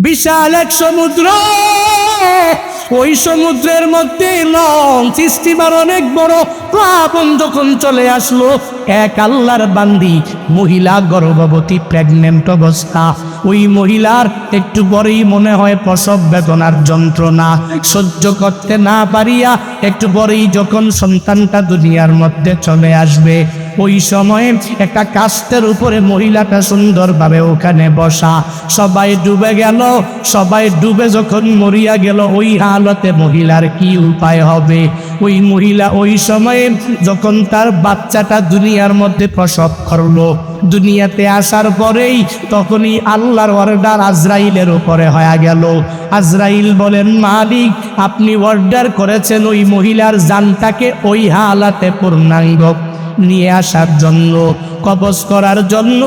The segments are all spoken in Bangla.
বিশাল এক সমুদ্র, ওই সমুদ্রের মধ্যে লঞ্চ স্টিমার অনেক বড় প্লাবন যখন চলে আসলো, এক আল্লাহর বান্দি মহিলা গর্ভবতী প্রেগনেন্ট অবস্থা, ওই মহিলার একটু পরেই মনে হয় প্রসব বেদনার যন্ত্রণা সহ্য করতে না পারিয়া একটু পরেই যখন সন্তানটা দুনিয়ার মধ্যে চলে আসবে, ওই সময়ে একটা কাস্তের উপরে মহিলাটা সুন্দরভাবে ওখানে বসা, সবাই ডুবে গেল। সবাই ডুবে যখন মরিয়া গেল, ওই হালতে মহিলার কি উপায় হবে? ওই মহিলা ওই সময়ে যখন তার বাচ্চাটা দুনিয়ার মধ্যে প্রসব করলো, দুনিয়াতে আসার পরেই তখনই আল্লাহর অর্ডার আজরাইলের উপরে হয়ে গেল। আজরাইল বলেন, মালিক আপনি অর্ডার করেছেন ওই মহিলার জানটাকে ওই হালাতে পূর্ণাঙ্গ নিয়ে আসার জন্য, কবজ করার জন্য।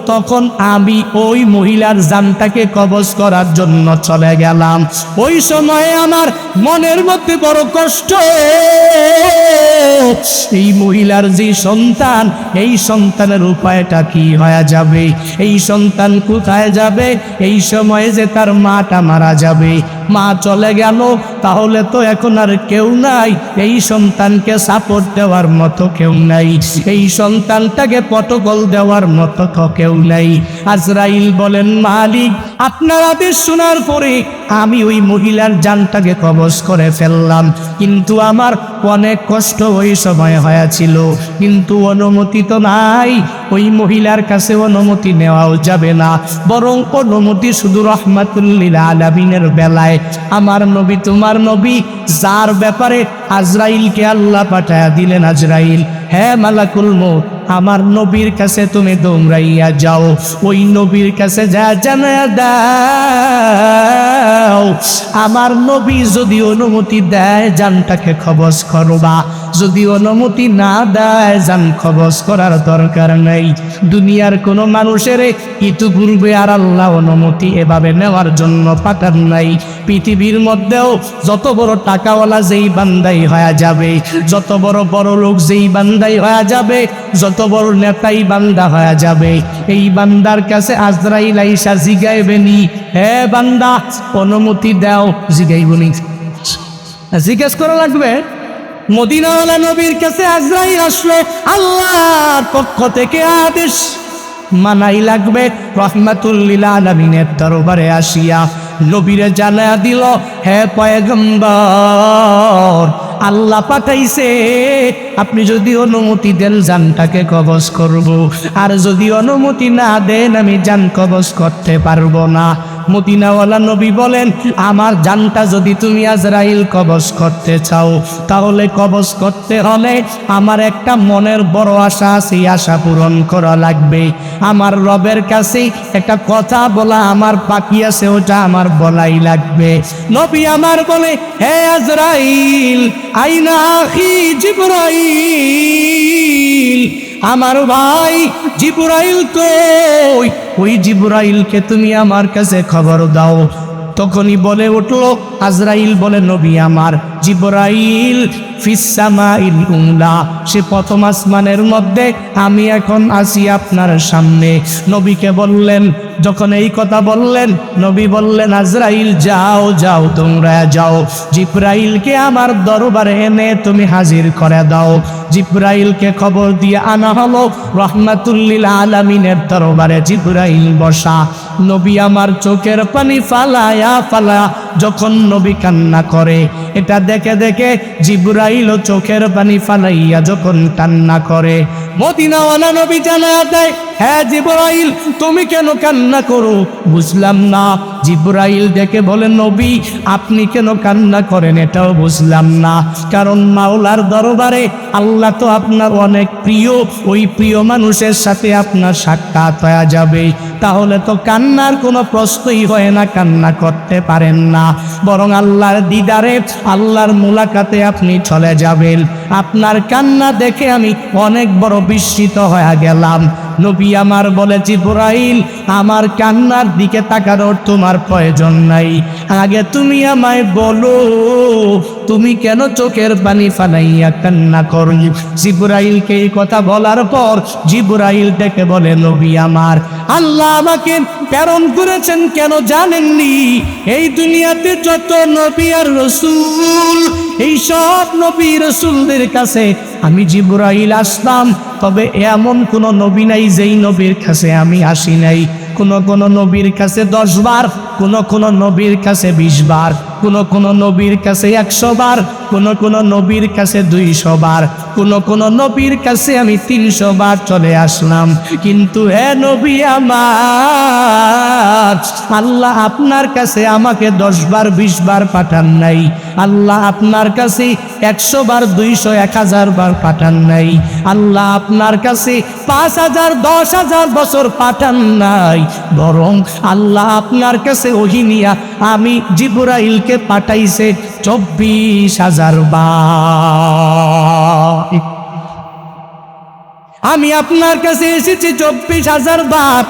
তখন আমি ওই মহিলার জানটাকে কবজ করার জন্য চলে গেলাম। ওই সময়ে আমার মনের মধ্যে বড় কষ্ট, এই মহিলার যে সন্তান, এই সন্তানের উপায়টা কি হয়ে যাবে? এই সন্তান কোথায় যাবে? এই সময়ে যে তার মাটা মারা যাবে, মা চলে গেল, তাহলে তো এখন আর কেউ নাই, এই সন্তানকে সাপোর্ট দেওয়ার মতো কেউ নাই, এই সন্তানটাকে প্রটোকল দেওয়ার মতো কেউ নাই। আজরাইল বলেন, মালিক আপনার আদেশ শোনার পরে আমি ওই মহিলার জানটাকে কবজ করে ফেললাম, কিন্তু আমার অনেক কষ্ট ওই সময় হয়েছিল, কিন্তু অনুমতি তো নাই। ওই মহিলার কাছে অনুমতি নেওয়াও যাবে না, বরং অনুমতি শুধু রহমাতুল্লিল আলামিনের বেলায় আমার নবী, তোমার নবী যার ব্যাপারে আজরাইলকে আল্লাহ পাঠায়া দিলেন, আজরাইল হ্যাঁ মালাকুল মউত আমার নবীর কাছে তুমি দৌড়াইয়া যাও, ওই নবীর কাছে যা জানায়া দাও আমার নবী যদি অনুমতি দেয় জানটাকে কবজ করবা, যদি অনুমতি না দেয় জান কবজ করার দরকার নেই। দুনিয়ার কোনো মানুষের ইতিপূর্বে আর আল্লাহ অনুমতি এভাবে নেওয়ার জন্য পাঠান নাই। পৃথিবীর মধ্যেও যত বড় টাকাওয়ালা যেই বান্দাই হয়ে যাবে, যত বড় বড় লোক যেই বান্দাই হয়ে যাবে, যত বড় নেতাই বান্দা হয়ে যাবে, এই বান্দার কাছে আজরাইল আইসা জিগাইবেনি, হে বান্দা অনুমতি দাও, জিগাইবনি, জিজ্ঞেস করা লাগবে। মদিনাওয়ালা নবীর কাছে আজরাইল আসলো, আল্লাহর পক্ষ থেকে আদেশ মানাই লাগবে। রহমাতুল্লিল আলামিনের দরবারে আসিয়া নবীরে জানায়া দিল, হে পয়গম্বর আল্লাহ পাঠাইছে, আপনি যদি অনুমতি দেন জানটাকে কবজ করব, আর যদি অনুমতি না দেন আমি জান কবজ করতে পারবো না। মদিনাওয়ালা নবী বলেন, আমার জানটা যদি তুমি আজরাইল কবজ করতে চাও, তাহলে কবজ করতে হলে আমার একটা মনের বড় আশা আছে, আশা পূরণ করা লাগবে। আমার রবের কাছে একটা কথা বলা আমার বাকি আছে, ওটা আমার বলাই লাগবে। নবী আমার বলে, হে আজরাইল আইনা আখি জিবরাইল, আমার ভাই জিবরাইল কই? ওই জিবরাইলকে তুমি আমার কাছে খবর দাও। তখনই বলে উঠলো আজরাইল বলে, নবী আমার জিবরাইল ফিস সামাইল উলা, সে প্রথম আসমানের মধ্যে, আমি এখন আছি আপনার সামনে। নবীকে বললেন, যখন এই কথা বললেন নবী বললেন, আজরাইল যাও যাও তোমরা যাও, জিবরাইলকে আমার দরবারে এনে তুমি হাজির করে দাও। জিবরাইলকে খবর দিয়ে আনা হলো, রহমাতুল্লিল আলামিনের দরবারে জিবরাইল বসা। নবী আমার চোখের পানি ফালায়া ফালায়া যখন নবী কান্না করে, এটা দেখে দেখে জিবরাইলও চোখের পানি ফালাইয়া যখন কান্না করে, মদিনাওয়ালা নবী জানায়া দেয়, হ্যাঁ জিবরাইল তুমি কেন কান্না করো? বুঝলাম না। জিবরাইল দেখে বলে, নবী আপনি কেন কান্না করেন এটাও বুঝলাম না, কারণ মাওলার দরবারে আল্লাহ তো আপনার অনেক প্রিয়, ওই প্রিয় মানুষের সাথে আপনার সাক্ষাৎ হয়ে যাবে, তাহলে তো কান্নার কোনো প্রশ্নই হয় না, কান্না করতে পারেন না, বরং আল্লাহর দিদারে আল্লাহর মুলাকাতে আপনি চলে যাবেন। আপনার কান্না দেখে আমি অনেক বড় বিস্মিত হয়ে গেলাম। নবী আমার বলে, জিবরাইল আমার কান্নার দিকে তাকানোর তোমার প্রয়োজন নাই, আগে তুমি আমায় বলো তুমি কেন চোখের পানি ফালাইয়া কান্না করো। জিবরাইলকে এই কথা বলার পর জিবরাইল ডেকে বলে, নবী আমার, আল্লাহ আমাকে প্রেরণ করেছেন কেন জানেননি? এই দুনিয়াতে যত নবী আর রাসূল, এই সব নবী রাসূলদের কাছে আমি জিবরাইল আসলাম, তবে এমন কোন নবী নাই যেই নবীর কাছে আমি আসি নাই। কোন নবীর কাছে 10 বার, কোন নবীর কাছে 20 বার, কোন নবীর কাছে 100 বার, কোন নবীর কাছে 200 বার, কোন নবীর কাছে আমি 300 বার চলে আসলাম। কিন্তু হে নবী আমার, আল্লাহ আপনার কাছে আমাকে 10 বার 20 বার পাঠান নাই। আল্লাহ আপনার কাছে 100 বার 200 1000 বার পাঠান নাই। আল্লাহ আপনার কাছে 5000 10,000 বছর পাঠান নাই, বরং আল্লাহ আপনার কাছে ওহী নিয়া আমি জিবরাইলকে পাঠাইছে 24,000 বার। আমি আপনার কাছে এসেছি 24,000 বার।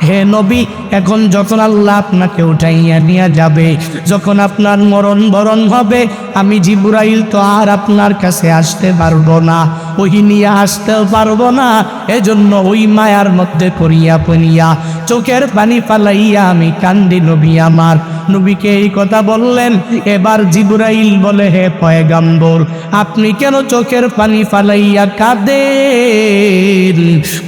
হে নবী, এখন যখন আল্লাহ আপনাকে উঠাইয়া নিয়ে যাবে, যখন আপনার মরণ বরণ হবে, আমি জিবরাইল তো আর আপনার কাছে আসতে পারবো না, ওহি নিয়ে আসতেও পারবো না। এজন্য ওই মায়ার মধ্যে পড়িয়া পড়িয়া চোখের পানি ফালাইয়া আমি কান্দি নবী আমার। নবীকে এই কথা বললেন। এবার জিবরাইল বলে, হে পয়গম্বর, আপনি কেন চোখের পানি ফালাইয়া কাঁদেন?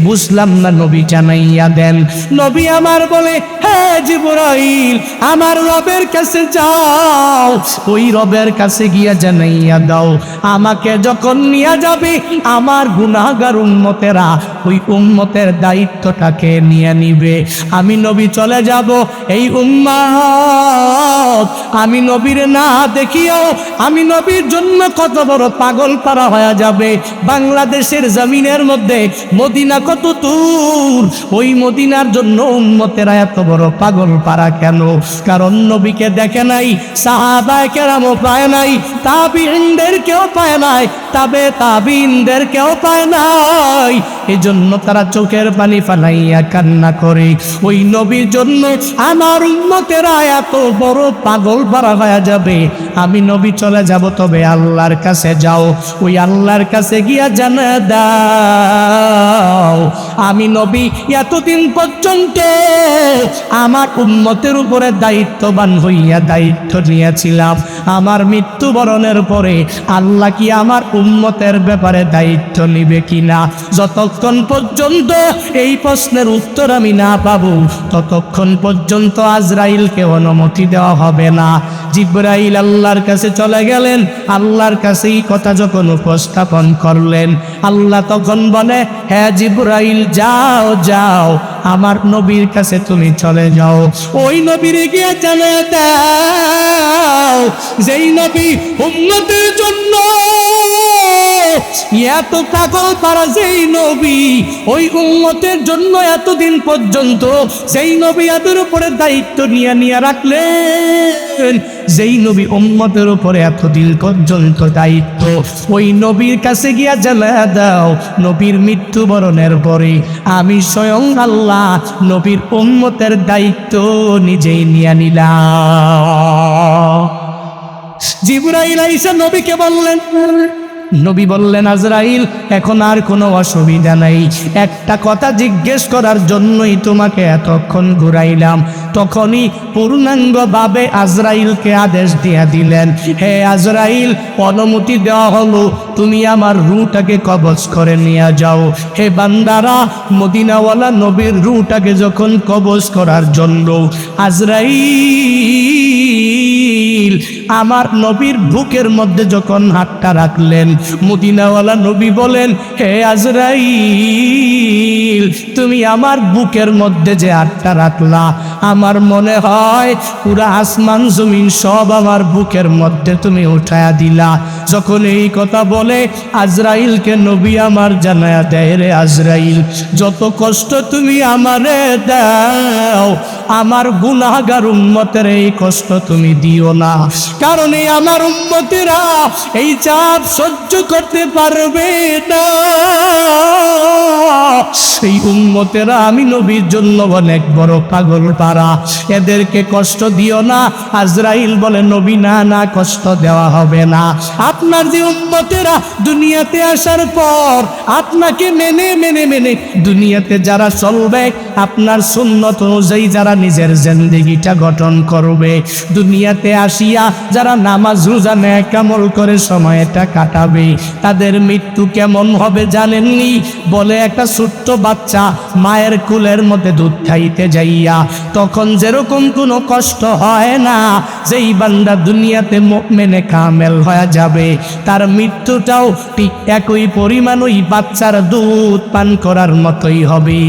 বুঝলাম না, নবী জানাইয়া দেন। নবী আমার বলে, হে জিবরাইল, আমার রবের কাছে যাও, ওই রবের কাছে গিয়া জানাইয়া দাও, আমাকে যখন নিয়ে যাবে আমার গুনাহগার উম্মতেরা ওই উম্মতের দায়িত্বটাকে নিয়ে নিবে। আমি নবী চলে যাব, এই উম্মত আমি নবীর না দেখিও আমি নবীর জন্য কত বড় পাগল পারা হয়ে যাবে। বাংলাদেশের জমিনের মধ্যে মদিনা কত দূর, ওই মদিনার জন্য উম্মতেরা এত বড় পাগল পারা কেন? কারণ নবীকে দেখে নাই, সাহাবায়ে কেরামও পায় নাই, তাবিঈনদের কেউ পায় নাই, তাবিঈনদের কেউ পায় নাই। এজন্য তারা চোখের পানি ফালাইয়া কান্না করে। ওই নবীর জন্য আমার উম্মতেরা এত বড় পাগল পারা হয়ে যাবে। আমি নবী চলে যাব, তবে আল্লাহর কাছে যাও, ওই আল্লাহর কাছে গিয়া জানা দাও আমি নবী এতদিন পর্যন্ত আমার উম্মতের উপরে দায়িত্ববান হইয়া দায়িত্ব নিয়েছিলাম। আমার মৃত্যুবরণের পরে আল্লাহ কি আমার উম্মতের ব্যাপারে দায়িত্ব নিবে কিনা? যতক্ষণ পর্যন্ত এই প্রশ্নের উত্তর আমি না পাবো, ততক্ষণ পর্যন্ত আজরাইলকে অনুমতি দেওয়া হবে না। জিবরাইল আল্লাহর কাছে চলে গেলেন। আল্লাহর কাছে এই কথা যখন উপস্থাপন করলেন, আল্লাহ তখন বলে, হ্যাঁ জিবরাইল, যাও যাও, আমার নবীর কাছে তুমি চলে যাও, ওই নবীর গিয়ে জানিয়ে দাও যেই নবী উম্মতের জন্য এত পাগল পারা, যেই নবী ওই উম্মতের জন্য এতদিন পর্যন্ত সেই নবী এদের উপরে দায়িত্ব নিয়ে রাখলেন, যেই নবী উম্মতের উপরে এতদিন পর্যন্ত দায়িত্ব, ওই নবীর কাছে গিয়া জানিয়ে দাও নবীর মৃত্যুবরণের পরে আমি স্বয়ং আল্লাহ নবীর উম্মতের দায়িত্ব নিজেই নিয়ে নিলাম। জিবরাইল আইসা নবীকে বললেন, নবী বললেন, আজরাইল, এখন আর কোনো অসুবিধা নাই, একটা কথা জিজ্ঞেস করার জন্যই তোমাকে এতক্ষণ ঘুরাইলাম। তখনই পূর্ণাঙ্গভাবে আজরাইলকে আদেশ দিয়া দিলেন, হে আজরাইল, অনুমতি দেওয়া হলো, তুমি আমার রূহটাকে কবজ করে নিয়ে যাও। হে বান্দারা, মদিনাওয়ালা নবীর রূহটাকে যখন কবজ করার জন্য আজরাইল আমার নবীর বুকের মধ্যে যখন হাতটা রাখলেন, মদিনাওয়ালা নবী বলেন, হে আজরাইল, তুমি আমার বুকের মধ্যে যে হাতটা রাখলা, আমার মনে হয় পুরা আসমান জমিন সব আমার বুকের মধ্যে তুমি উঠায়া দিলা। যখন এই কথা বলে আজরাইলকে নবী আমার জানায়া দেয়, রে আজরাইল, যত কষ্ট তুমি আমারে দাও, আমার গুনাহগার উম্মতের এই কষ্ট তুমি দিও না, কারণ এই আমার উম্মতেরা এই চাপ সহ্য করতে পারবে না। সেই উম্মতেরা আমি নবীর জন্য অনেক বড় পাগল পারা, এদেরকে কষ্ট দিও না। আজরাইল বলে, নবী না না, কষ্ট দেওয়া হবে না। আপনার যে উম্মতেরা দুনিয়াতে আসার পর আপনাকে মেনে মেনে মেনে দুনিয়াতে যারা চলবে, আপনার সুন্নত অনুযায়ী যারা নিজের জিন্দেগিটা গঠন করবে, দুনিয়াতে আসিয়া যারা নামাজ রোজা নেক আমল করে সময়টা কাটাবে, তাদের মৃত্যু কেমন হবে জানেননি? বলে একটা ছোট্ট বাচ্চা মায়ের কুলের মধ্যে দুধ খাইতে যাইয়া তখন যেরকম কোনো কষ্ট হয় না, যেই বান্দা দুনিয়াতে মুমিনে কামেল হয়ে যাবে, তার মৃত্যুটাও ঠিক একই পরিমাণ ওই বাচ্চার দুধ পান করার মতোই হবে।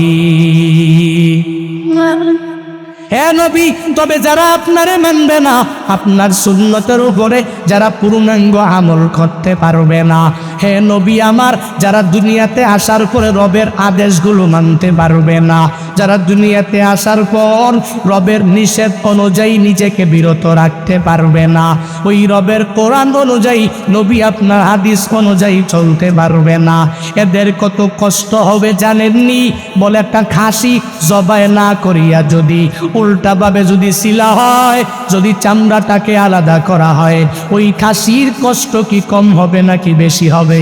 হে নবী, তবে যারা আপনারে মানবে না, আপনার সুন্নতের উপরে যারা পূর্ণাঙ্গ আমল করতে পারবে না, হে নবী আমার, যারা দুনিয়াতে আসার পরে রবের আদেশগুলো মানতে পারবে না, যারা দুনিয়াতে আসার পর রবের নিষেধ অনুযায়ী নিজেকে বিরত রাখতে পারবে না, ওই রবের কোরআন অনুযায়ী, নবী আপনার হাদিস অনুযায়ী চলতে পারবে না, এদের কত কষ্ট হবে জানেননি? বলে একটা খাসি জবাই না করিয়া যদি উল্টাভাবে যদি সিলা হয়, যদি চামড়াটাকে আলাদা করা হয়, ওই খাসির কষ্ট কি কম হবে নাকি বেশি হবে?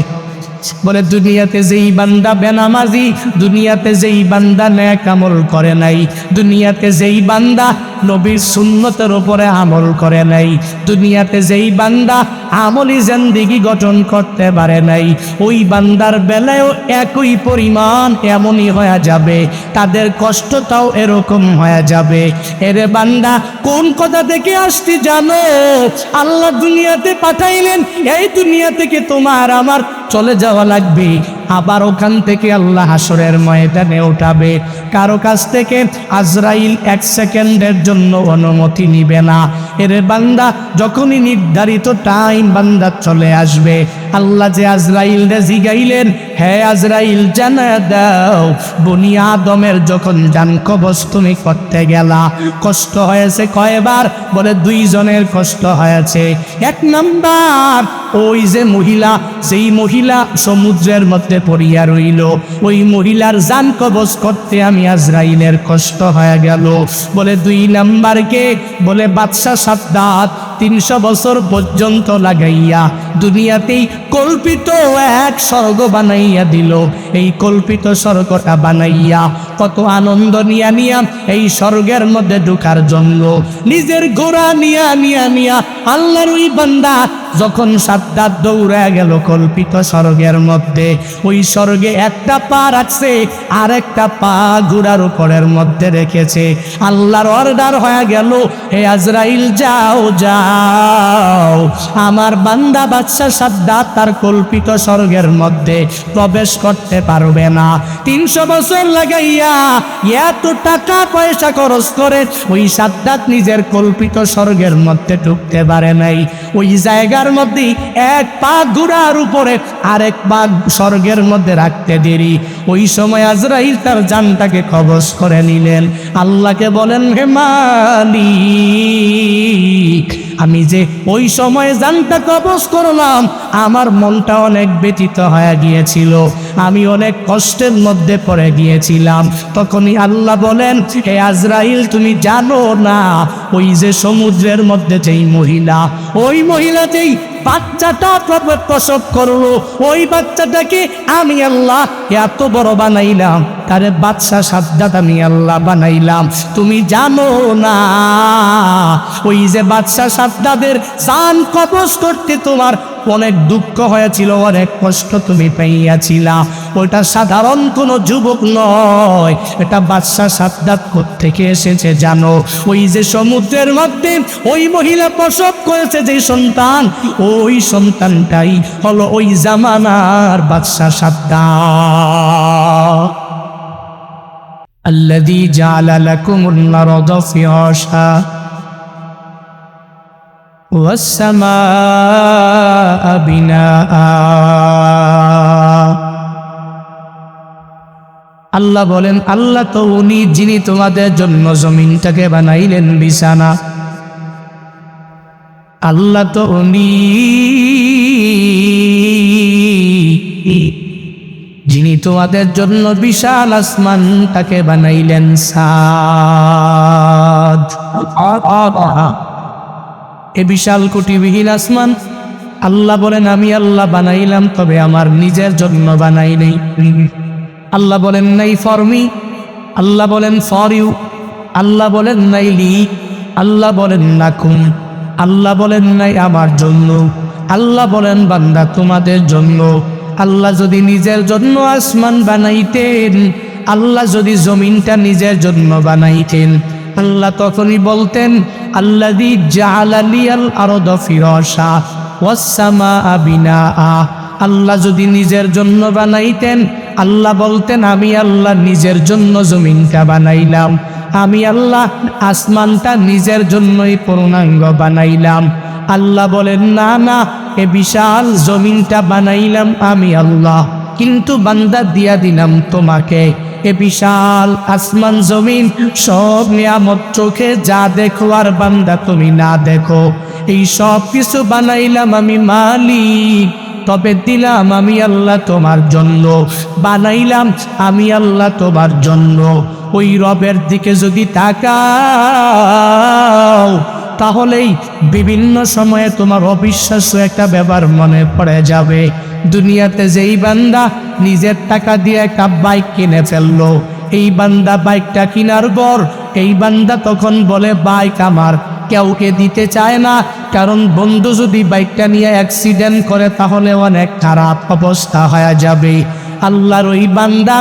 বলে দুনিয়াতে যেই বান্দা বেনামাজি, দুনিয়াতে যেই বান্দা নেক আমল করে নাই, দুনিয়াতে যেই বান্দা নবীর সুন্নতের উপরে আমল করে নাই, দুনিয়াতে যেই বান্দা আমলি জিন্দেগি গঠন করতে পারে নাই, ওই বান্দার বেলায়ও একই পরিমাণ এমনই হয়ে যাবে, তাদের কষ্টটাও এরকম হয়ে যাবে। এরে বান্দা, কোন কথা থেকে আসতে জানো? আল্লাহ দুনিয়াতে পাঠাইলেন, এই দুনিয়া থেকে তোমার আমার চলে যাওয়া লাগবে, আবার ওখান থেকে আল্লাহ হাসরের ময়দানে উঠাবে। কারো কাছ থেকে আজরাইল এক সেকেন্ডের জন্য অনুমতি নিবে না। এরে বান্দা, যখনই নির্ধারিত টাইম বান্দা চলে আসবে, আল্লাহ যে আজরাইল রে জিগাইলেন, হে আজরাইল জানা দাও, বনি আদমের যখন জান কবজ তুমি করতে গেলা, কষ্ট হয়েছে কয়বার? বলে 2 জনের কষ্ট হয়েছে। 1 নাম্বার, ওই যে মহিলা, যেই মহিলা সমুদ্রের মধ্যে পড়িয়া রইল, ওই মহিলার জান কবজ করতে আমি আজরাইলের কষ্ট হয়ে গেল। বলে 2 নাম্বারকে? বলে বাদশা সাদ্দাত 300 বছর পর্যন্ত লাগাইয়া দুনিয়াতেই কল্পিত এক স্বর্গ বানাইয়া দিল। এই কল্পিত স্বর্গটা বানাইয়া কত আনন্দ নিয়া নিয়া এই স্বর্গের মধ্যে ঢোকার জন্য নিজের ঘোড়া নিয়া নিয়া নিয়া আল্লাহর ওই বান্দা যখন সাদ্দাত দৌড়ে গেল কল্পিত স্বর্গের মধ্যে, ওই স্বর্গে একটা পা রাখছে আর একটা পা ঘোড়ার উপরের মধ্যে রেখেছে। আল্লাহর অর্ডার হয়ে গেল, হে আজরাইল যাও যাও, আমার বান্দা বাদশা সাদ্দাত তার কল্পিত স্বর্গের মধ্যে প্রবেশ করতে পারবে না। 300 বছর লাগাইয়া এত টাকা পয়সা খরচ করে ওই সাদ্দাত নিজের কল্পিত স্বর্গের মধ্যে ঢুকতে পারে নাই। ওই জায়গার মধ্যে এক পা ঘোড়ার উপরে আরেক পা স্বর্গের মধ্যে রাখতে দেরি। ওই সময় আজরাইল তার জানটাকে কবজ করে নিলেন। আল্লাহকে বলেন, হে মালিক, আমি যে ওই সময় জানটা কবজ করলাম, আমার মনটা অনেক ব্যথিত হয়ে গিয়েছিল, আমি অনেক কষ্টের মধ্যে পড়ে গিয়েছিলাম। তখনই আল্লাহ বলেন, হে আজরাইল, তুমি জানো না ওই যে সমুদ্রের মধ্যে যেই মহিলা, ওই মহিলা যেই বাচ্চাটা প্রসব করলো, ওই বাচ্চাটাকে আমি আল্লাহ এত বড় বানাইলাম, তারে বাদশা সাদ্দাত আমি আল্লাহ বানাইলাম। তুমি জানো না ওই যে বাদশা সাদ্দাতের জান কবজ করতে তোমার অনেক দুঃখ হয়েছিল, অনেক কষ্ট তুমি পাইয়াছিলা। ওইটা সাধারণ কোনো যুবক নয়, এটা বাদশা সাদ্দাত কোত্থেকে এসেছে জানো? ওই যে সমুদ্রের মধ্যে ওই মহিলা প্রসব করেছে যে সন্তান, ওই সন্তানটাই হলো ওই জামানার বাদশা সাদ্দাত। আল্লাযী জাআলা লাকুমুল আরদা ফিরাশা والسماء بناء আল্লাহ বলেন, আল্লাহ তো উনি যিনি তোমাদের জন্য জমিনটাকে বানাইলেন বিছানা। আল্লাহ তো উনি যিনি তোমাদের জন্য বিশাল আসমানটাকে বানাইলেন ছাদ। এ বিশাল কোটিবিহীন আসমান আল্লাহ বলেন আমি আল্লাহ বানাইলাম, তবে আমার নিজের জন্য বানাই নেই। আল্লাহ বলেন নাই ফর মি, আল্লাহ বলেন ফর ইউ, আল্লাহ বলেন নাই লি, আল্লাহ বলেন লাকুম, আল্লাহ বলেন নাই আমার জন্য, আল্লাহ বলেন বান্দা তোমাদের জন্য। আল্লাহ যদি নিজের জন্য আসমান বানাইতেন, আল্লাহ যদি জমিনটা নিজের জন্য বানাইতেন, আল্লাহ তখনই বলতেন আল্লাযী জাআলা লিয়াল আরদা ফিরাশা ওয়াস সামাআ বিনাআ। আল্লাহ যদি নিজের জন্য বানাইতেন, আল্লাহ বলতেন আমি আল্লাহ নিজের জন্য জমিনটা বানাইলাম, আমি আল্লাহ আসমানটা নিজের জন্যই পূর্ণাঙ্গ বানাইলাম। আল্লাহ বলেন না না, এ বিশাল জমিনটা বানাইলাম আমি আল্লাহ, কিন্তু বান্দা দিয়া দিলাম তোমাকে এ বিশাল আসমান জমিন সব নিয়ামত চোখে যা দেখো আর বান্দা তুমি না দেখো, এই সব কিছু বানাইলাম আমি মালিক, তবে দিলাম আমি আল্লাহ তোমার জন্য, বানাইলাম আমি আল্লাহ তোমার জন্য। ওই রবের দিকে যদি তাকাও তাহলেই বিভিন্ন সময়ে তোমার অবিশ্বাস্য একটা ব্যাপার মনে পড়ে যাবে। দুনিয়াতে যেই বান্দা নিজের টাকা দিয়ে একটা বাইক কিনে ফেললো, এই বান্দা বাইকটা কেনার পর এই বান্দা তখন বলে বাইক আমার, কাউকে দিতে চায় না, কারণ বন্ধু যদি বাইকটা নিয়ে অ্যাক্সিডেন্ট করে তাহলে অনেক খারাপ অবস্থা হয়ে যাবে। আল্লাহর ওই বান্দা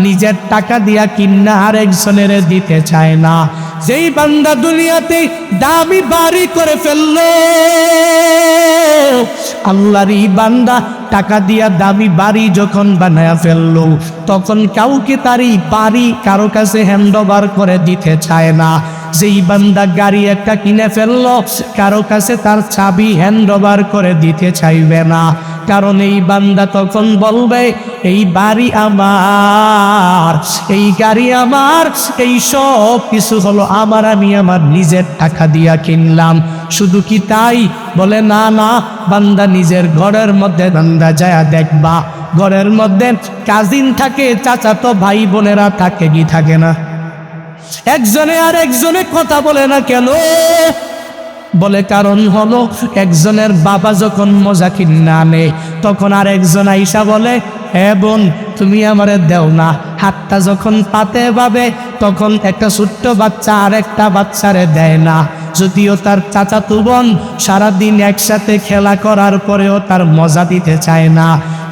নিজের টাকা দিয়া কিনা আর একজনের দিতে চায় না। যেই বান্দা দুনিয়াতে দামি বাড়ি করে ফেললো, আল্লাহর এই বান্দা টাকা দিয়া দামি বাড়ি যখন বানায়া ফেললো, তখন কাউকে তার এই বাড়ি কারো কাছে হ্যান্ড ওভার করে দিতে চায় না। যেই বান্দা গাড়ি একটা কিনে ফেললো, কারো কাছে তার চাবি হ্যান্ড ওভার করে দিতে চাইবে না, কারণ এই বান্দা তখন বলবে এই বাড়ি আমার, এই গাড়ি আমার, এই সব কিছু হলো আমার, আমি আমার নিজের টাকা দিয়া কিনলাম। শুধু কি তাই? বলে না না, বান্দা নিজের ঘরের মধ্যে বান্দা যায় দেখবা, ঘরের মধ্যে কাজিন থাকে, চাচাতো ভাই বোনেরা থাকে কি থাকে না? একজনে আর একজনে কথা বলে না কেন? বলে কারণ হলো একজনের বাবা যখন মজা কিনে আনে, তখন আর একজন আইসা বলে হে বোন তুমি আমারে দেও না। হাতটা যখন পাতে পাবে, তখন একটা ছোট্ট বাচ্চা আর একটা বাচ্চারে দেয় না, যদিও তার চাচাতো বোন সারাদিন একসাথে খেলা করার পরেও তার মজা দিতে চায় না।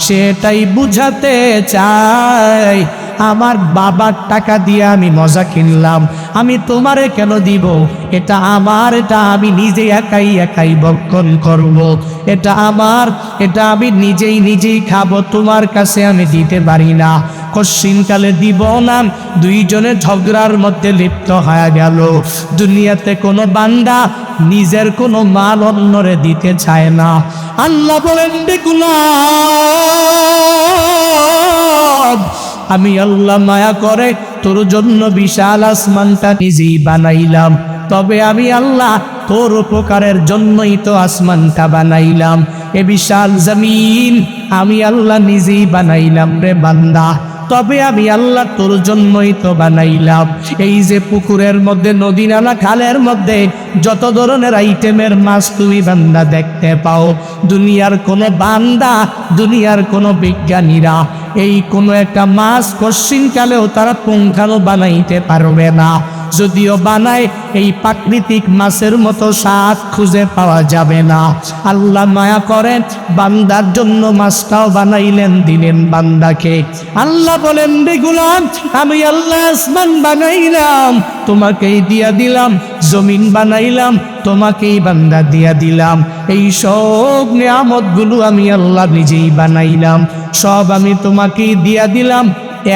সেটাই বুঝাতে চায় আমার বাবার টাকা দিয়ে আমি মজা কিনলাম, আমি তোমারে কেন দিব? এটা আমার, এটা আমি নিজে একাই একাই ভক্ষণ করব, এটা আমার, এটা আমি নিজেই খাবো, তোমার কাছে আমি দিতে পারি না, কশ্চিনকালে দিব না। দুইজনে ঝগড়ার মধ্যে লিপ্ত হয়ে গেল। দুনিয়াতে কোনো বান্দা নিজের কোনো মাল অন্যরে দিতে চায় না। আল্লাহ বলেন দেখুন, আমি আল্লাহ মায়া করে তোর জন্য বিশাল আসমানটা নিজেই বানাইলাম, তবে আমি আল্লাহ তোর উপকারের জন্যই তো আসমানটা বানাইলাম। এ বিশাল জমিন আমি আল্লাহ নিজেই বানাইলাম রে বান্দা, তবে আমি আল্লাহ তোর জন্যই তো বানাইলাম। এই যে পুকুরের মধ্যে, নদী নালা খালের মধ্যে যত ধরনের আইটেমের মাছ তুমি বান্দা দেখতে পাও, দুনিয়ার কোনো বান্দা, দুনিয়ার কোনো বিজ্ঞানীরা এই কোনো একটা মাছ কশ্চিনকালেও তারা পুঙ্খানু বানাইতে পারবে না। যদিও বানায়, এই প্রাকৃতিক মাছের মতো স্বাদ খুঁজে পাওয়া যাবে না। আল্লাহ মায়া করেন, বান্দার জন্য মাছটাও বানাইলেন, দিলেন বান্দাকে। আল্লাহ বলেন রে গোলাম, আমি আল্লাহ আসমান বানাইলাম, তোমাকেই দিয়া দিলাম, জমিন বানাইলাম, তোমাকেই বান্দা দিয়া দিলাম। এই সব নিয়ামতগুলো আমি আল্লাহ নিজেই বানাইলাম, সব আমি তোমাকেই দিয়া দিলাম।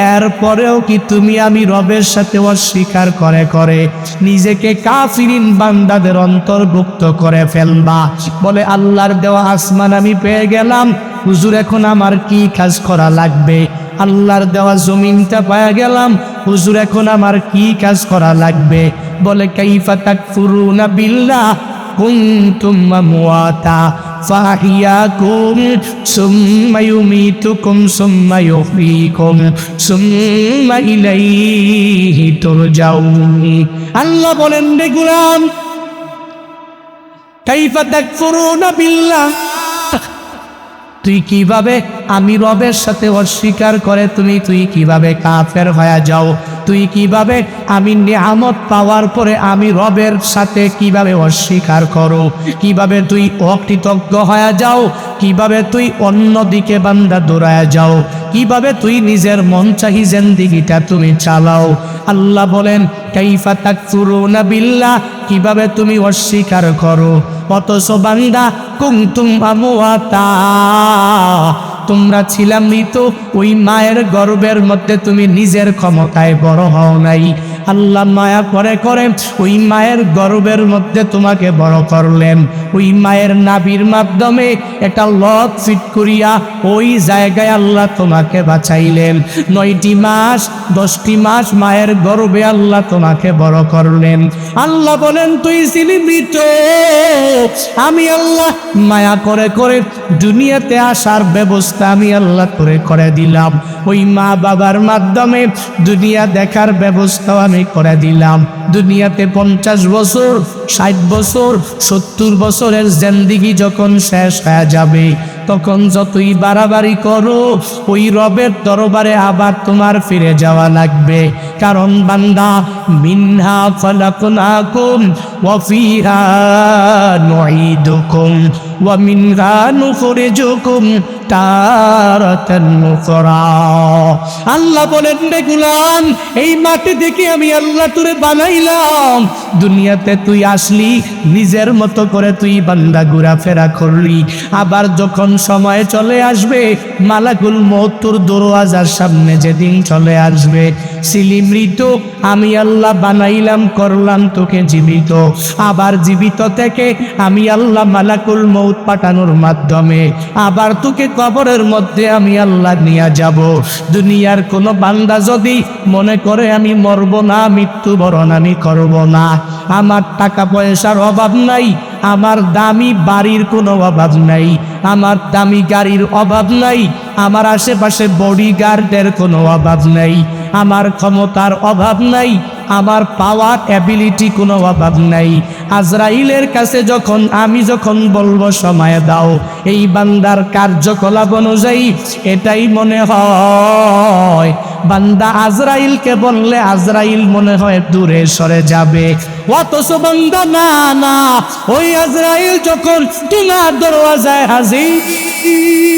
এরপরেও কি তুমি আমি রবের সাথে অস্বীকার করে করে নিজেকে কাফিরিন বান্দাদের অন্তর্ভুক্ত করে ফেলবা? বলে আল্লাহর দেওয়া আসমান আমি পেয়ে গেলাম, হুজুর এখন আমার কি কাজ করা লাগবে? আল্লাহর দেওয়া জমিনটা পেয়ে গেলাম, হুজুর এখন আমার কি কাজ করা লাগবে? বলে কাইফা তাকফুরুনা বিল্লাহ কুনতুম আমওয়াতা ফাহিয়াকুম সুম্মা ইউমীতুকুম সুম্মা ইউহয়ীকুম সুম্মা ইলাইহি তুরজাউন। আল্লাহ বলেন, রে গোলাম, কাইফা তাকফুরুনা বিল্লাহ, তুই কিভাবে আমি রবের সাথে অস্বীকার করে তুই কিভাবে কাফের হয়ে যাও? তুই কিভাবে আমি নিয়ামত পাওয়ার পরে আমি রবের সাথে কিভাবে অস্বীকার করো? কিভাবে তুই অকৃতজ্ঞ হয়ে যাও? কিভাবে তুই অন্যদিকে বান্দা দৌড়ায় যাও? কিভাবে তুই নিজের মন চাহি জিন্দেগিটা তুমি চালাও? আল্লাহ বলেন, কাইফা তাকফুরুনা বিল্লাহ, কিভাবে তুমি অস্বীকার করো? অথচ বান্দা কুনতুম আমওয়াতা, তোমরা ছিলাম মৃত, ওই মায়ের গর্ভের মধ্যে তুমি নিজের ক্ষমতায় বড় হও নাই। আল্লাহ মায়া করে করে ওই মায়ের গর্ভের মধ্যে তোমাকে বড় করলেন। ওই মায়ের নাভির মাধ্যমে একটা লক ফিট করিয়া ওই জায়গায় আল্লাহ তোমাকে বাঁচাইলেন। 9টি মাস 10টি মাস মায়ের গর্ভে আল্লাহ তোমাকে বড় করলেন। আল্লাহ বলেন, তুই ছিলি মৃত, আমি আল্লাহ মায়া করে করে দুনিয়াতে আসার ব্যবস্থা আমি আল্লাহ করে দিলাম। ওই মা বাবার মাধ্যমে দুনিয়া দেখার ব্যবস্থাও আমি করে দিলাম। দুনিয়াতে 50 বছর 60 বছর 70 বছরের জিন্দেগি যখন শেষ হয়ে যাবে, তখন যতই বাড়াবাড়ি করো ওই রবের দরবারে আবার তোমার ফিরে যাওয়া লাগবে। কারণ বান্দা, মিনহা খলাকনাকুম ওয়া ফিহা নুঈদুকুম ওয়া মিনহা নুখরিজুকুম তারাতান উখরা। আল্লাহ বলেন, রে গোলাম, এই মাটি থেকে আমি আল্লাহ তোরে বানাইলাম। দুনিয়াতে তুই আসলি, নিজের মতো করে তুই বান্দা ঘোরাফেরা করলি। আবার যখন সময় চলে আসবে, মালাকুল মউত তোর দরওয়াজার সামনে যেদিন চলে আসবে, ছিলি মৃত, আমি আল্লাহ বানাইলাম, করলাম তোকে জীবিত। আবার জীবিত থেকে আমি আল্লাহ মালাকুল মউত পাঠানোর মাধ্যমে আবার তোকে কবরের মধ্যে আমি আল্লাহ নিয়ে যাব। দুনিয়ার কোনো বান্দা যদি মনে করে আমি মরব না, মৃত্যুবরণ আমি করব না, আমার টাকা পয়সার অভাব নাই, আমার দামি বাড়ির কোনো অভাব নাই, আমার দামি গাড়ির অভাব নাই, আমার আশেপাশে বডিগার্ডের কোনো অভাব নাই, আমার ক্ষমতার অভাব নাই, আমার পাওয়ার অ্যাবিলিটি কোনো অভাব নাই, আজরাইলের কাছে আমি যখন বলবো সময় দাও, এই বান্দার কার্যকলাপ অনুযায়ী এটাই মনে হয়, বান্দা আজরাইলকে বললে আজরাইল মনে হয় দূরে সরে যাবে। অথচ বান্দা না না, ওই আজরাইল যখন তোমার দরওয়াজায় হাজির,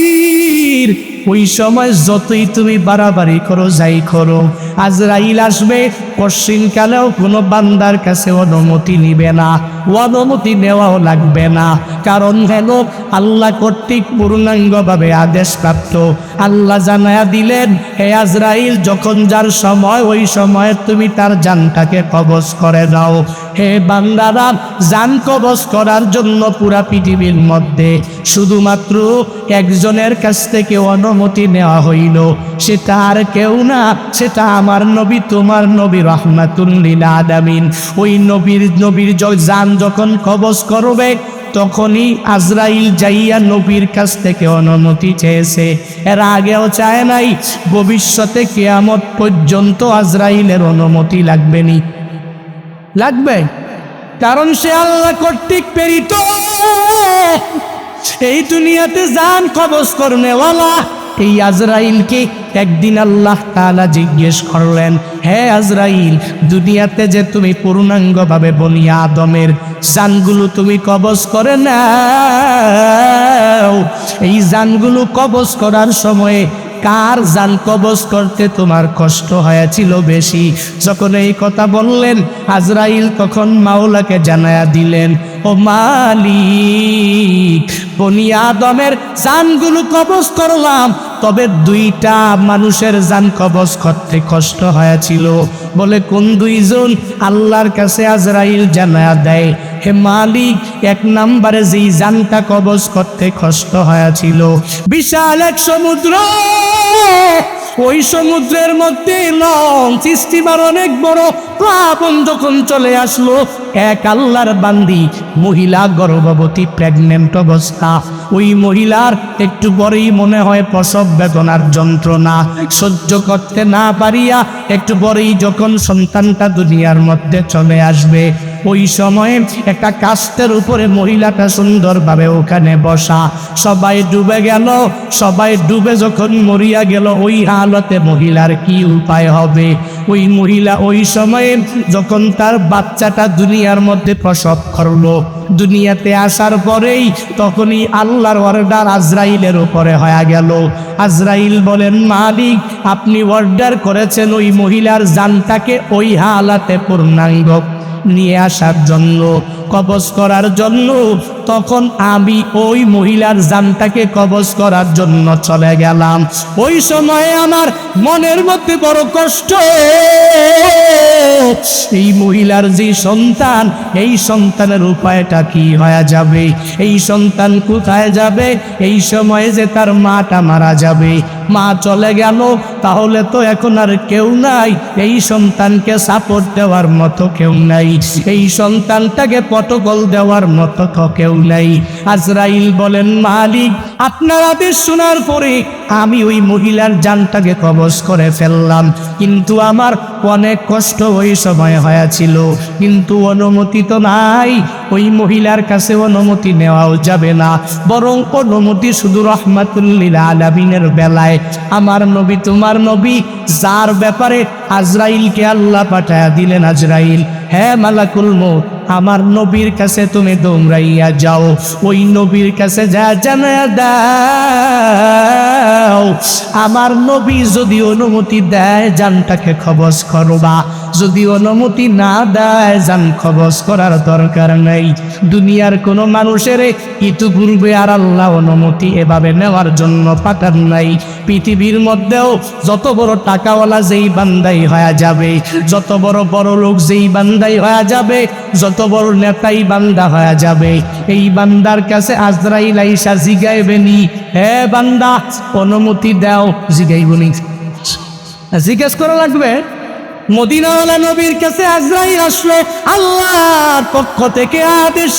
ওই সময় যতই তুমি বাড়াবাড়ি করো, যাই করো, আজরাইল আসবে, পশ্চিমকালেও কোনো বান্দার কাছে অনুমতি নিবে না, অনুমতি নেওয়াও লাগবে না। কারণ হেন আল্লাহ কর্তৃক পূর্ণাঙ্গভাবে আদেশ প্রাপ্ত। আল্লাহ জানায়া দিলেন, হে আজরাইল, যখন যার সময়, ওই সময় তুমি তার জানটাকে কবজ করে দাও। হে বান্দারা, জান কবজ করার জন্য পুরা পৃথিবীর মধ্যে শুধুমাত্র একজনের কাছ থেকে অনুমতি নেওয়া হইল, সেটা আর কেউ না, সেটা আমার নবী, তোমার নবী রাহমাতুল লিল আলামিন। ওই নবীর জান যখন কবজ করবে, তখনই আজরাইল যাইয়া নবীর কাছ থেকে অনুমতি চেয়েছে। এর আগেও চায় নাই, ভবিষ্যতে কিয়ামত পর্যন্ত আজরাইলের অনুমতি লাগবেনি, লাগবে, কারণ সে আল্লাহ কর্তৃক প্রেরিত। এই দুনিয়াতে জান কবজ করনেওয়ালা এই আজরাইলকে একদিন আল্লাহ তাআলা জিজ্ঞেস করলেন, হে আজরাইল, দুনিয়াতে যে তুমি পূর্ণাঙ্গভাবে বনি আদমের জানগুলো তুমি কবজ করে নাও, এই জানগুলো কবজ করার সময়ে কার জান কবজ করতে তোমার কষ্ট হয়েছিল বেশি? যখন এই কথা বললেন, আজরাইল তখন মাওলাকে জানায়া দিলেন, ও মালিক, বনি আদমের জানগুলো কবজ করলাম, তবে দুইটা মানুষের জান কবজ করতে কষ্ট হয়েছিল। বলে কোন দুইজন? আল্লাহর কাছে আজরাইল জানায়া দেয়, হে মালিক, এক নম্বরে যেই জানটা কবজ করতে কষ্ট হয়েছিল, বিশাল এক সমুদ্র, ওই সমুদ্রের মধ্যে লঞ্চ স্টিমার অনেক বড় প্লাবন যখন চলে আসলো, এক আল্লাহর বান্দি মহিলা গর্ভবতী প্রেগনেন্ট অবস্থা, ওই মহিলার একটু পরেই মনে হয় প্রসব বেদনার যন্ত্রণা সহ্য করতে না পারিয়া একটু পরেই যখন সন্তানটা দুনিয়ার মধ্যে চলে আসবে, ওই সময়ে একটা কাস্তের উপরে মহিলাটা সুন্দরভাবে ওখানে বসা। সবাই ডুবে গেল, সবাই ডুবে যখন মরিয়া গেল, ওই হালতে মহিলার কি উপায় হবে? ওই মহিলা ওই সময়ে যখন তার বাচ্চাটা দুনিয়ার মধ্যে প্রসব করলো, দুনিয়াতে আসার পরেই তখনই আল্লাহর অর্ডার আজরাইলের উপরে হয়ে গেল। আজরাইল বলেন, মালিক, আপনি অর্ডার করেছেন ওই মহিলার জানটাকে ওই হালাতে পূর্ণাঙ্গ নিয়ে আসার জন্য, কবজ করার জন্য। তখন আমি ওই মহিলার জানটাকে কবজ করার জন্য চলে গেলাম। ওই সময়ে আমার মনের মধ্যে বড় কষ্ট, এই মহিলার যে সন্তান, এই সন্তানের উপায়টা কি হয়ে যাবে? এই সন্তান কোথায় যাবে? এই সময়ে যে তার মাটা মারা যাবে, মা চলে গেল, তাহলে তো এখন আর কেউ নাই, এই সন্তানকে সাপোর্ট দেওয়ার মতো কেউ নাই, এই সন্তানটাকে প্রটোকল দেওয়ার মতো কেউ নাই। আজরাইল বলেন, মালিক, আপনার আদেশ শোনার পরে আমি ওই মহিলার জানটাকে কবজ করে ফেললাম, কিন্তু আমার অনেক কষ্ট ওই সময় হয়েছিল, কিন্তু অনুমতি তো নাই, ওই মহিলার কাছে অনুমতি নেওয়াও যাবে না, বরং অনুমতি শুধু রহমাতুল্লিল আলামিনের বেলায়। আমার নবী, তোমার নবী, যার ব্যাপারে আজরাইলকে আল্লাহ পাঠায়া দিলেন, আজরাইল, হ্যাঁ মালাকুল মউত, আমার নবীর কাছে তুমি দৌড়াইয়া যাও, ওই নবীর কাছে যা জানায়া দাও, আমার নবী যদি অনুমতি দেয় জানটাকে কবজ করবা, যদি অনুমতি না দেয় জান কবজ করার দরকার নেই। দুনিয়ার কোনো মানুষের ইতিপূর্বে আর আল্লাহ অনুমতি এভাবে নেওয়ার জন্য পাঠান নাই। পৃথিবীর মধ্যেও যত বড় টাকাওয়ালা যেই বান্দাই হয়ে যাবে, যত বড় বড় লোক যেই বান্দাই হয়ে যাবে, যত বড় নেতাই বান্দা হয়ে যাবে, এই বান্দার কাছে আজরাইল আইসা জিগাইবেনি, হে বান্দা অনুমতি দাও, জিগাইবনি, জিজ্ঞেস করা লাগবে। মদিনাওয়ালা নবীর কাছে আজরাইল আসলো, আল্লাহর পক্ষ থেকে আদেশ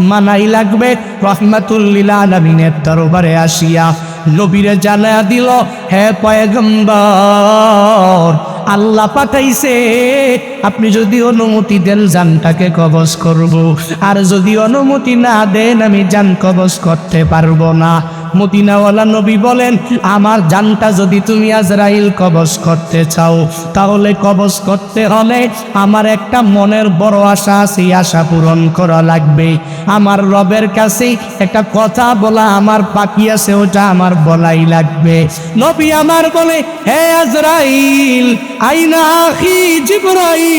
মানাই লাগবে। রহমাতুল্লিল আলামিনের দরবারে আসিয়া নবীরে জানায়া দিল, হে পয়গম্বর, আল্লাহ পাঠাইছে, আপনি যদি অনুমতি দেন জানটাকে কবজ করব, আর যদি অনুমতি না দেন আমি জান কবজ করতে পারবো না। মদিনাওয়ালা নবী বলেন, আমার জানটা যদি তুমি আজরাইল কবজ করতে চাও, তাহলে কবজ করতে হলে আমার একটা মনের বড় আশা আছে, আশা পূরণ করা লাগবে। আমার রবের কাছে একটা কথা বলা আমার বাকি আছে, ওটা আমার বলাই লাগবে। নবী আমার বলে, হে আজরাইল, আইনা আখি জিবরাইল,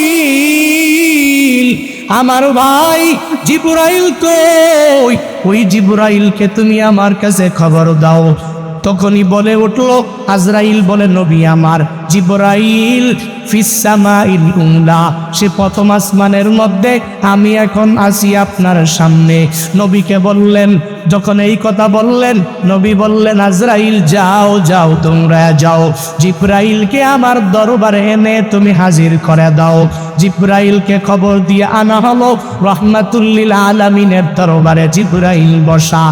আমার ভাই জিবরাইল কই? ওই জিবরাইলকে তুমি আমার কাছে খবর দাও। তখনই বলে উঠল আজরাইল, বলে, নবী আমার জিবরাইল ফিস সামাইল উলা, সে প্রথম আসমানের মধ্যে, আমি এখন আসি আপনার সামনে। নবীকে বললেন, যখন এই কথা বললেন, নবী বললেন, আজরাইল যাও যাও, তোমরা যাও, জিবরাইলকে আমার দরবারে এনে তুমি হাজির করে দাও। জিবরাইলকে খবর দিয়ে আনা হলো, রহমাতুল্লিল আলামিনের দরবারে জিবরাইল বসা।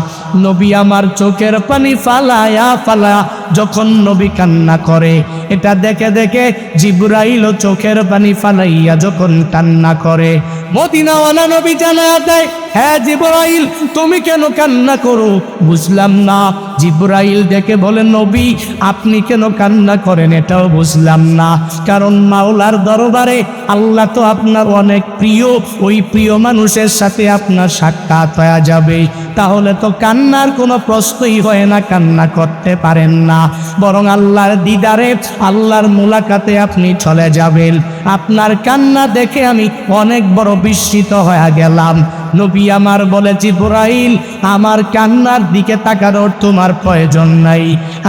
নবী আমার চোখের পানি ফালায়া ফালায়া যখন নবী কান্না করে, এটা দেখে দেখে জিবরাইল চোখের পানি ফালাইয়া যখন কান্না করে, মদিনাওয়ালা নবী জানায়া দেয়, হ্যাঁ জিবরাইল, তুমি কেন কান্না করো? বুঝলাম না। জিবরাইল দেখে বলে, নবী, আপনি কেন কান্না করেন এটাও বুঝলাম না, কারণ মাওলার দরবারে আল্লাহ তো আপনার অনেক প্রিয়, ওই প্রিয় মানুষের সাথে আপনার সাক্ষাৎ হয়ে যাবে, তাহলে তো কান্নার কোনো প্রশ্নই হয় না, কান্না করতে পারেন না, বরং আল্লাহর দিদারে, আল্লাহর মুলাকাতে আপনি চলে যাবেন। আপনার কান্না দেখে আমি অনেক বড় বিস্মিত হয়ে গেলাম। নবী আমার বলে, জিবরাইল, আমার কান্নার দিকে তাকানোর তোমার প্রয়োজন নাই,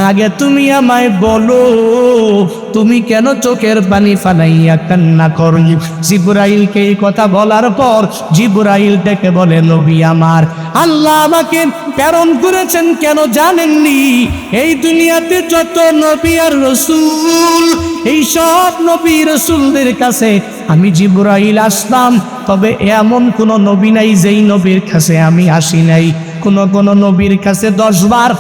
আগে তুমি আমায় বলো তুমি কেন চোখের পানি ফালাইয়া কান্না করো। জিবরাইলকে এই কথা বলার পর জিবরাইল ডেকে বলে, নবী আমার, আল্লাহ আমাকে প্রেরণ করেছেন কেন জানেননি? এই দুনিয়াতে যত নবী আর রাসূল, এই সব নবী রাসূলদের কাছে আমি জিবরাইল আসলাম, তবে এমন কোন নবী নাই যেই নবীর কাছে আমি আসি নাই। কোন নবীর কাছে 10 বার,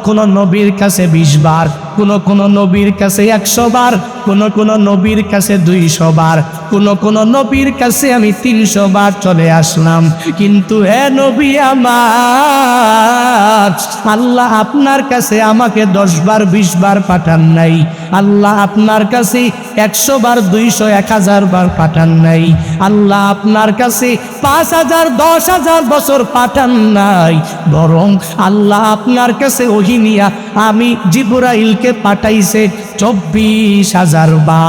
কোন নবীর কাছে 20 বার, কোন নবীর কাছে 100 বার, কোন নবীর কাছে 200 বার, কোন নবীর কাছে আমি 300 বার চলে আসলাম। কিন্তু হে নবী আমার, আল্লাহ আপনার কাছে আমাকে 10 বার 20 বার পাঠান নাই, আল্লাহ আপনার কাছে 100 বার 200 1000 বার পাঠান নাই, আল্লাহ আপনার কাছে 5000 10,000 বছর পাঠান নাই, বরং আল্লাহ আপনার কাছে ওহী নিয়া আমি জিবরাইলকে পাঠাইছে 24,000 বার।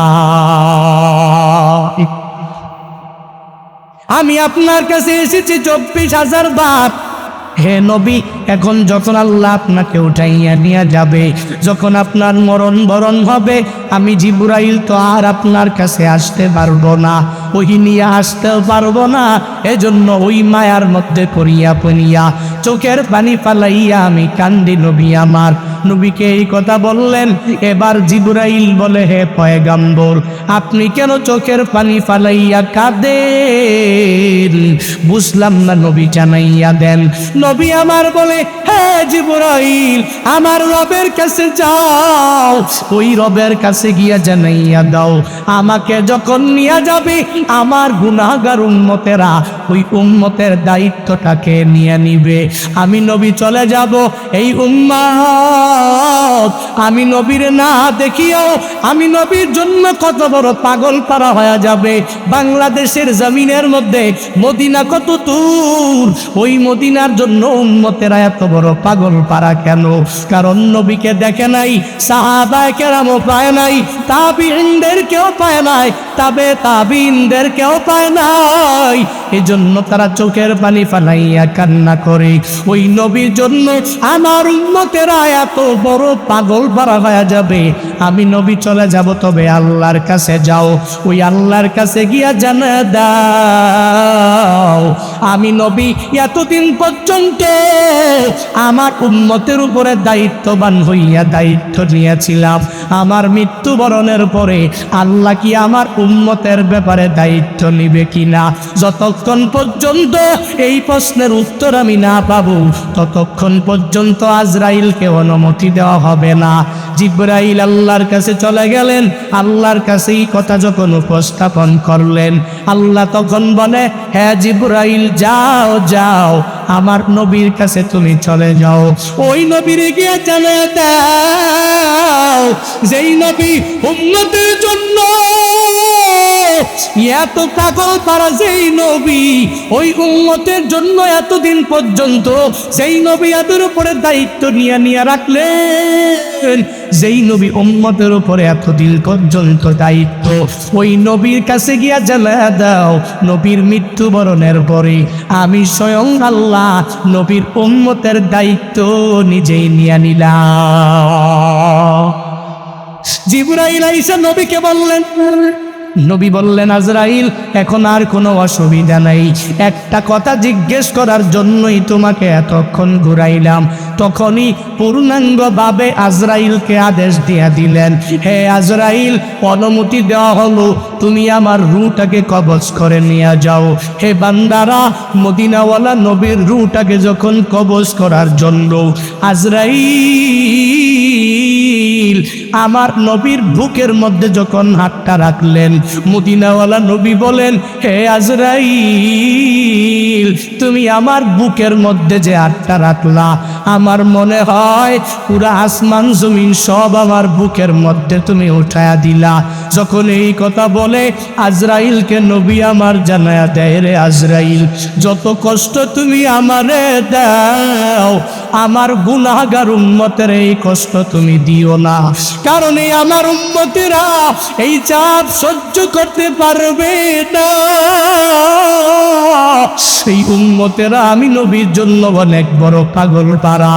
আমি আপনার কাছে এসেছি 24,000 বার। হে নবী, এখন যখন আল্লাহ আপনাকে উঠাইয়া নিয়ে যাবে, যখন আপনার মরণ বরণ হবে, আমি জিবরাইল তো আর আপনার কাছে আসতে পারবো না, ওহি নিয়ে আসতেও পারবো না। এজন্য ওই মায়ার মধ্যে পড়িয়া চোখের পানি ফালাইয়া আমি কান্দি। নবী আমার, নবীকে এই কথা বললেন। এবার জিবরাইল বলে, হে পয়গম্বর, আপনি কেন চোখের পানি ফালাইয়া কাঁদেন? বুঝলাম না, নবী জানাইয়া দেন। নবী আমার বলে, হে জিবরাইল, আমার রবের কাছে যাও, ওই রবের কাছে গিয়া জানাইয়া দাও, আমাকে যখন নিয়ে যাবে আমার গুনাহগার উম্মতেরা ওই উম্মতের দায়িত্বটাকে নিয়ে নিবে। আমি নবী চলে যাব, এই উম্মত আমি নবীর না দেখিও আমি নবীর জন্য কত বড় পাগল পারা হয়ে যাবে। বাংলাদেশের জমিনের মধ্যে মদিনা কত দূর, ওই মদিনার জন্য উম্মতেরা এত বড় পাগল পারা কেন? কারণ নবীকে দেখে নাই, সাহাবায়ে কেরামও পায় নাই, তাবিঈনদের কেউ পায় নাই, তাবিঈনদের কেউ পায় নাই। এজন্য তারা চোখের পানি ফালাইয়া কান্না করে। ওই নবীর জন্য আমার উম্মতেরা এত বড় পাগল পারা হয়ে যাবে। আমি নবী চলে যাব, তবে আল্লাহর কাছে যাও, ওই আল্লাহর কাছে গিয়া জানা দাও আমি নবী এতদিন পর্যন্ত আমার উম্মতের উপরে দায়িত্ববান হইয়া দায়িত্ব নিয়েছিলাম। আমার মৃত্যুবরণের পরে আল্লাহ কি আমার উম্মতের ব্যাপারে দায়িত্ব নিবে কিনা? যতক্ষণ পর্যন্ত এই প্রশ্নের উত্তর আমি না পাবো, ততক্ষণ পর্যন্ত আজরাইলকে অনুমতি দেওয়া হবে না। জিবরাইল আল্লাহর কাছে চলে গেলেন। আল্লাহর কাছে এই কথা যখন উপস্থাপন করলেন, আল্লাহ তখন বলে, হ্যাঁ জিবরাইল, যাও যাও, আমার নবীর কাছে তুমি চলে যাও। ওই নবীর গিয়ে জানা দাও, যেই নবী উম্মতের জন্য এত পাগল পারা, যেই নবী ওই উম্মতের জন্য এতদিন পর্যন্ত যেই নবী এদের উপরে দায়িত্ব নিয়ে রাখলেন, যেই নবী উম্মতের উপরে এতদিন পর্যন্ত দায়িত্ব, ওই নবীর কাছে গিয়া জানা দাও, নবীর মৃত্যুবরণের পরে আমি স্বয়ং আল্লাহ নবীর উম্মতের দায়িত্ব নিজেই নিয়ে নিলাম। জিবরাইল আইসা নবীকে বললেন, নবী বললেন, আজরাইল, এখন আর কোনো অসুবিধা নাই, একটা কথা জিজ্ঞেস করার জন্যই তোমাকে এতক্ষণ ঘুরাইলাম। তখনই পূর্ণাঙ্গভাবে আজরাইলকে আদেশ দিয়ে দিলেন, হে আজরাইল, অনুমতি দেওয়া হলো, তুমি আমার রূহটাকে কবজ করে নিয়ে যাও। হে বান্দারা, মদিনাওয়ালা নবীর রূহটাকে যখন কবজ করার জন্য আজরাইল আমার নবীর বুকের মধ্যে যখন হাতটা রাখলেন, মদিনাওয়ালা নবী বলেন, হে আজরাইল, তুমি আমার বুকের মধ্যে যে হাতটা রাখলা, আমার মনে হয় পুরা আসমান জমিন সব আমার বুকের মধ্যে তুমি উঠায়া দিলা। যখন এই কথা বলে আজরাইলকে নবী আমার জানায়া দেয়, রে আজরাইল, যত কষ্ট তুমি আমারে দাও, আমার গুনাহগার উম্মতের এই কষ্ট তুমি দিও না, কারণ এই আমার উম্মতেরা এই চাপ সহ্য করতে পারবে না। সেই উম্মতেরা আমি নবীর জন্য অনেক বড় পাগল পারা,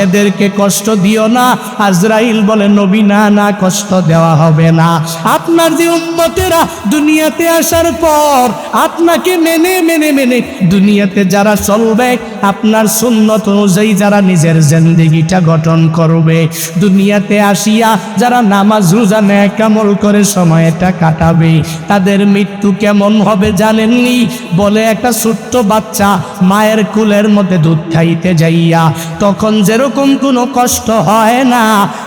এদেরকে কষ্ট দিও না। আজরাইল বলে নবী না না, কষ্ট দেওয়া হবে না। আপনার যে উম্মতেরা দুনিয়াতে আসার পর আপনাকে মেনে মেনে মেনে দুনিয়াতে যারা চলবে, আপনার সুন্নত অনুযায়ী যারা নিজের জিন্দেগিটা গঠন করবে, দুনিয়াতে আসিয়া যারা নামাজ রোজা নেক আমল করে সময়টা কাটাবে, তাদের মৃত্যু কেমন হবে জানেননি? বলে একটা ছোট্ট বাচ্চা মায়ের কুলের মধ্যে দুধ খাইতে যাইয়া তখন যেরকম কোনো কষ্ট হয় না,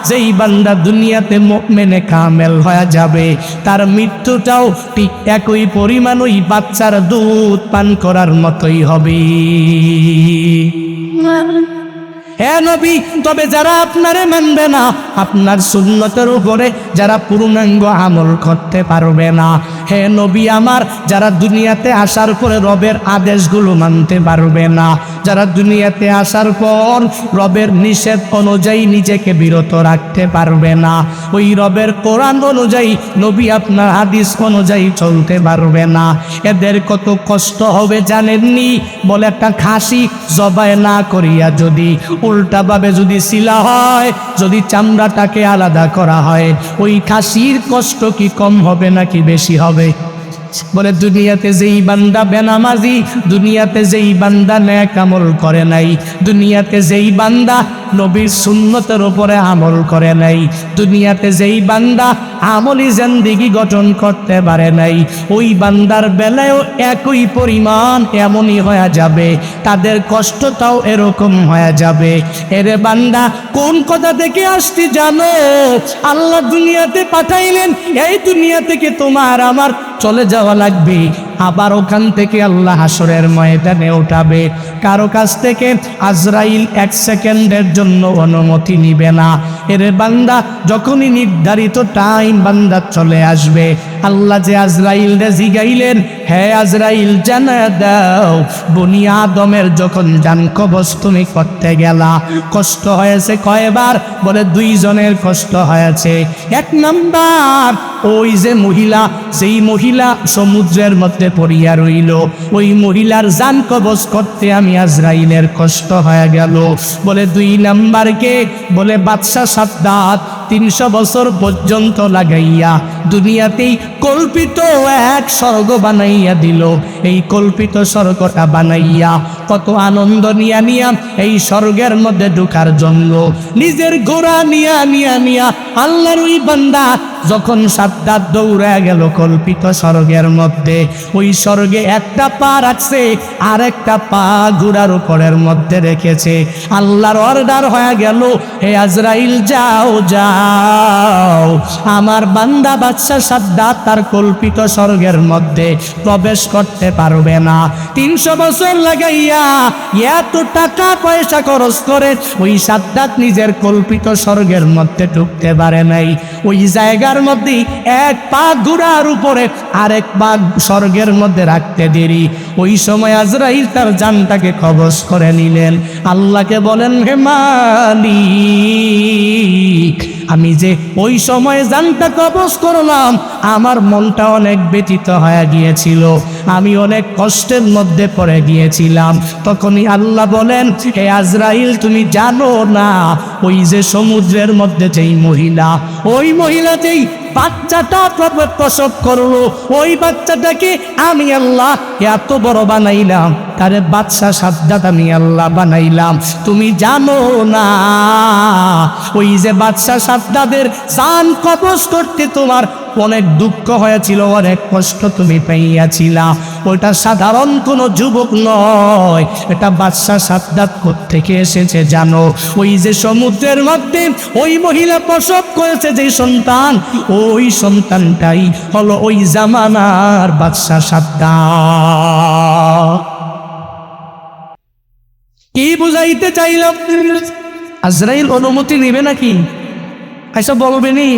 যেই বান্দা দুনিয়াতে মুমিনে কামেল হয়ে যাবে তার মৃত্যুটাও ঠিক একই পরিমাণ ওই বাচ্চার দুধ পান করার মতোই হবে। হে নবী, তবে যারা আপনারে মানবে না, আপনার সুন্নতের উপরে যারা পূর্ণাঙ্গ আমল করতে পারবে না, হে নবী আমার, যারা দুনিয়াতে আসার পরে রবের আদেশগুলো মানতে পারবে না, যারা দুনিয়াতে আসার পর রবের নিষেধ অনুযায়ী নিজেকে বিরত রাখতে পারবে না, ওই রবের কোরআন অনুযায়ী নবী আপনার হাদিস অনুযায়ী চলতে পারবে না, এদের কত কষ্ট হবে জানেননি? বলে একটা খাসি জবাই না করিয়া যদি উল্টাভাবে যদি সিলা হয়, যদি চামড়াটাকে আলাদা করা হয়, ওই খাসির কষ্ট কি কম হবে নাকি বেশি হবে? বলে দুনিয়াতে যেই বান্দা বেনামাজি, দুনিয়াতে যেই বান্দা নেক আমল করে নাই, দুনিয়াতে যেই বান্দা নবীর সুন্নতের উপরে আমল করে নাই, দুনিয়াতে যেই বান্দা আমলি জিন্দেগি গঠন করতে পারে নাই, ওই বান্দার বেলায়ও একই পরিমাণ এমনই হয়ে যাবে, তাদের কষ্টটাও এরকম হয়ে যাবে। এরে বান্দা, কোন কথা থেকে আসতে জানো? আল্লাহ দুনিয়াতে পাঠাইলেন, এই দুনিয়া থেকে তোমার আমার চলে যাওয়া লাগবে, আবার ওখান থেকে আল্লাহ হাসরের ময়দানে উঠাবে। কারো কাছ থেকে আজরাইল এক সেকেন্ডের জন্য অনুমতি নিবে না। এর বান্দা যখনই নির্ধারিত টাইম বান্দা চলে আসবে, আল্লাহ যে আজরাইল রে জিগাইলেন, হে আজরাইল জানা দাও, বনি আদমের যখন জান কবজ তুমি করতে গেলা কষ্ট হয়েছে কয়বার? বলে 2 জনের কষ্ট হয়েছে। 1 নাম্বার, ওই যে মহিলা, যেই মহিলা সমুদ্রের মধ্যে পড়িয়া রইল, ওই মহিলার জান কবজ করতে আমি আজরাইলের কষ্ট হয়ে গেল। বলে 2 নাম্বারকে, বলে বাদশা সাদ্দাত 300 বছর পর্যন্ত লাগাইয়া দুনিয়াতেই কল্পিত এক স্বর্গ বানাইয়া দিল। এই কল্পিত স্বর্গটা বানাইয়া কত আনন্দ নিয়া নিয়া এই স্বর্গের মধ্যে ঢোকার জন্য নিজের ঘোড়া নিয়া নিয়া নিয়া আল্লাহর ওই বান্দা যখন সাদ্দাত দৌড়ে গেল কল্পিত স্বর্গের মধ্যে, ওই স্বর্গে একটা পা রাখছে আর একটা পা ঘোড়ার উপরের মধ্যে রেখেছে। আল্লাহর অর্ডার হয়ে গেল, হে আজরাইল যাও যাও, আমার বান্দা বাদশা সাদ্দাত তার কল্পিত স্বর্গের মধ্যে প্রবেশ করতে পারবে না। 300 বছর লাগাইয়া এত টাকা পয়সা খরচ করে ওই সাদ্দাত নিজের কল্পিত স্বর্গের মধ্যে ঢুকতে পারে নাই। ওই জায়গার মধ্যে এক পা ঘোড়ার উপরে আরেক পা স্বর্গের মধ্যে রাখতে দেরি। ওই সময় আজরাইল তার জানটাকে কবজ করে নিলেন। আল্লাহকে বলেন, হে মালিক, আমি যে ওই সময় জানটা কবজ করলাম, আমার মনটা অনেক ব্যথিত হয়ে গিয়েছিল, আমি অনেক কষ্টের মধ্যে পড়ে গিয়েছিলাম। তখনই আল্লাহ বলেন, হে আজরাইল, তুমি জানো না ওই যে সমুদ্রের মধ্যে যেই মহিলা, ওই মহিলা যেই বাচ্চাটা প্রসব করলো, ওই বাচ্চাটাকে আমি আল্লাহ এত বড় বানাইলাম, তারে বাদশা সাদ্দাত আমি আল্লাহ বানাইলাম। তুমি জানো না ওই যে বাদশা সাদ্দাতের জান কবজ করতে তোমার অনেক দুঃখ হয়েছিল, অনেক কষ্ট তুমি পাইয়াছিলা। ওটা সাধারণ কোনো যুবক নয়, এটা বাদশা সাদ্দাত কোত্থেকে এসেছে জানো? ওই যে সমুদ্রের মধ্যে ওই মহিলা প্রসব করেছে যে সন্তান, ওই সন্তানটাই হলো ওই জামানার বাদশা সাদ্দাত। কি বুঝাইতে চাইলাম? আজরাইল অনুমতি নেবে নাকি? এসব বলবে নি,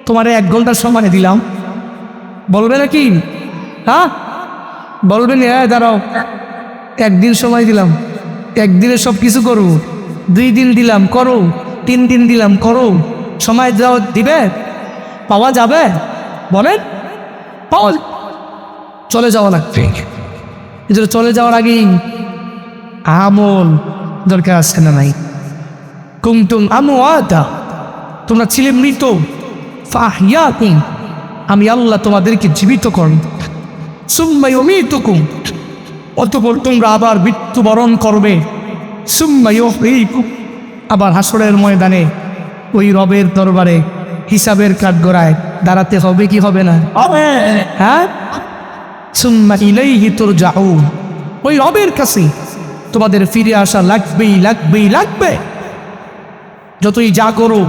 তোমারে 1 ঘন্টার সময় দিলাম, বলবে নাকি? হ্যাঁ বলবে নি? দাঁড়াও, 1 দিন সময় দিলাম, 1 দিনে সব কিছু করবো। 2 দিন দিলাম করো, 3 দিন দিলাম করো, সময় যাও দিবে, পাওয়া যাবে? বলেন, পাওয়া চলে যাওয়া লাগবে। এজন্য চলে যাওয়ার আগেই আমল দরকার আছে না নাই? কুনতুম আমওয়াতা, তোমরা ছিলে মৃত, ফাহইয়াকুম, আমি আল্লাহ তোমাদেরকে জীবিত করব, সুম্মা ইউমীতুকুম, অতঃপর তোমরা আবার মৃত্যুবরণ করবে, সুম্মা ইউহয়ীকুম, আবার হাসরের ময়দানে ওই রবের দরবারে হিসাবের কাঠগড়ায় দাঁড়াতে হবে কি হবে না? হ্যাঁ, সুম্মা ইলাইহি তুরজাউন, ওই রবের কাছে তোমাদের ফিরে আসা লাগবেই লাগবেই লাগবে। যতই যা করো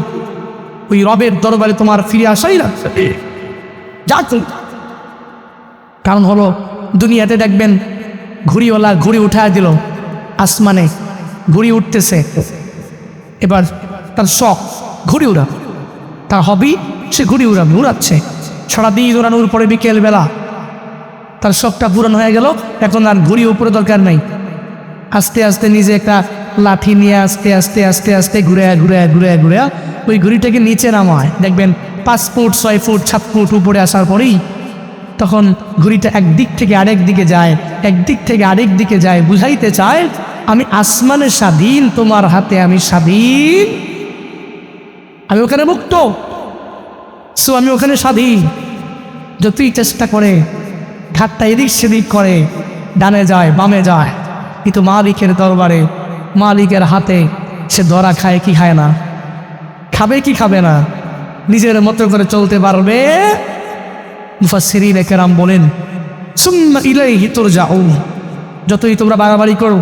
ওই রবের দরবারে তোমার ফিরে আসাই লাগবে। যা করো, কারণ হলো দুনিয়াতে দেখবেন ঘুড়িওয়ালা ঘুড়ি উঠায় দিল, আসমানে ঘুড়ি উঠতেছে, এবার তার শখ ঘুড়ি উড়া, তার হবি সে ঘুড়ি উড়াচ্ছে, সারাদিন উড়ানোর পরে বিকেলবেলা তার শখটা পূরণ হয়ে গেল, এখন আর ঘুড়ি উপরে দরকার নাই। আস্তে আস্তে নিজে একটা লাঠি নিয়ে আস্তে আস্তে আস্তে আস্তে ঘুরে ঘুরে ঘুরে ঘুরে ওই ঘুড়িটাকে নিচে নামায়, দেখবেন 5 ফুট 6 ফুট 7 ফুট উপরে আসার পরেই তখন ঘুড়িটা একদিক থেকে আরেক দিকে যায়, একদিক থেকে আরেক দিকে যায়, বুঝাইতে চায় আমি আসমানে স্বাধীন, তোমার হাতে আমি স্বাধীন, আমি ওখানে মুক্ত, সো আমি ওখানে স্বাধীন। যতই চেষ্টা করে ঘাটটা এদিক সেদিক করে, ডানে যায় বামে যায়, কিন্তু মালিকের দরবারে মালিকের হাতে সে ধরা খায় কি খায় না? খাবে কি খাবে না? নিজের মতো করে চলতে পারবে? মুফাসসিরিন কেরাম বলেন সুম্মা ইলাইহি তুরজাউন, যতই তোমরা বাড়াবাড়ি করো,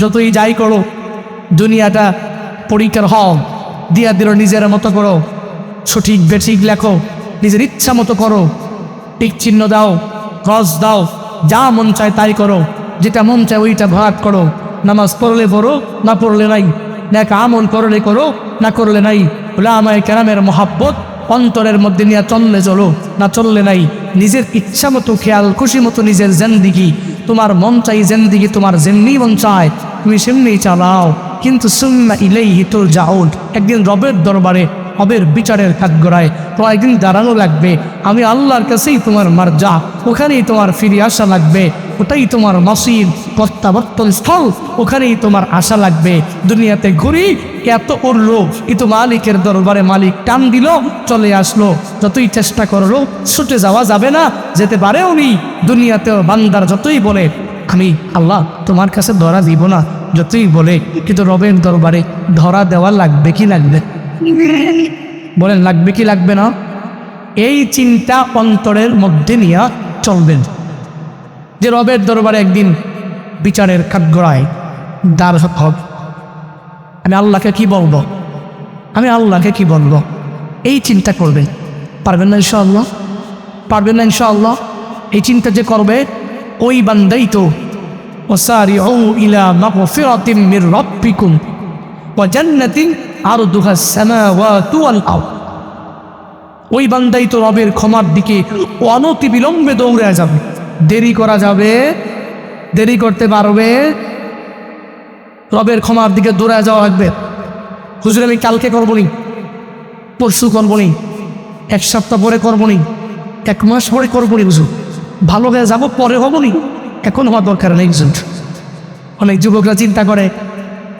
যতই যাই করো, দুনিয়াটা পরীক্ষার হও, দিয়া দিল নিজের মতো করো, সঠিক বেঠিক লেখো, নিজের ইচ্ছা মতো করো, টিক চিহ্ন দাও, ক্রস দাও, যা মন চায় তাই করো, যেটা মন চায় ওইটা ভাগ করো, নামাজ পড়লে পড়ো, না পড়লে নাই, নেক আমল করলে করো, না করলে নাই, উলামায়ে কেরামের মহাব্বত অন্তরের মধ্যে নিয়ে চললে চলো, না চললে নাই, নিজের ইচ্ছা মতো খেয়াল খুশি মতো নিজের জিন্দেগি, তোমার মন চাই জিন্দেগি তোমার যেমনি মন চায় তুমি সেমনি চালাও, কিন্তু সুম্মা ইলাইহি তুরজাউন, একদিন রবের দরবারে রবের বিচারের কাঠগড়ায় তোমার একদিন দাঁড়ানো লাগবে, আমি আল্লাহর কাছেই তোমার মারজা, ওখানেই তোমার ফিরে আসা লাগবে, ওটাই তোমার মসির প্রত্যাবর্তন স্থল, ওখানেই তোমার আশা লাগবে। দুনিয়াতে ঘুরি এত উড়লো, কিন্তু মালিকের দরবারে মালিক টান দিল চলে আসলো, যতই চেষ্টা করলো ছুটে যাওয়া যাবে না, যেতে পারে উনি। দুনিয়াতেও বান্দার যতই বলে আমি আল্লাহ তোমার কাছে ধরা দিব না, যতই বলে, কিন্তু রবের দরবারে ধরা দেওয়া লাগবে কি লাগবে? বলেন লাগবে কি লাগবে না? এই চিন্তা অন্তরের মধ্যে নিয়ে চলবেন যে রবের দরবারে একদিন বিচারের কাঠগড়ায় দাঁড় হবে, আমি আল্লাহকে কি বলবো, আমি আল্লাহকে কি বলবো, এই চিন্তা করবেন। পারবেন না ইনশাআল্লাহ? পারবেন না ইনশাআল্লাহ? এই চিন্তা যে করবে ওই বান্দাই তো ওয়াসারিউ ইলা মাগফিরাতিম মির রাব্বিকুম ওয়া জান্নাতিন আরদুহাস সামাওয়াতু ওয়াল আরদ, ওই বান্দাই তো রবের ক্ষমার দিকে অনতি বিলম্বে দৌড়ে যাবে। দেরি করা যাবে? দেরি করতে পারবে? রবের ক্ষমার দিকে দৌড়ে যাওয়া লাগবে। হুজুর আমি কালকে করবো নি, পরশু করবো নি, 1 সপ্তাহ পরে করবো নি, 1 মাস পরে করবো নি, হুজুর ভালো হয়ে যাবো পরে হবো নি, এখন হওয়ার দরকার নেই। অনেক যুবকরা চিন্তা করে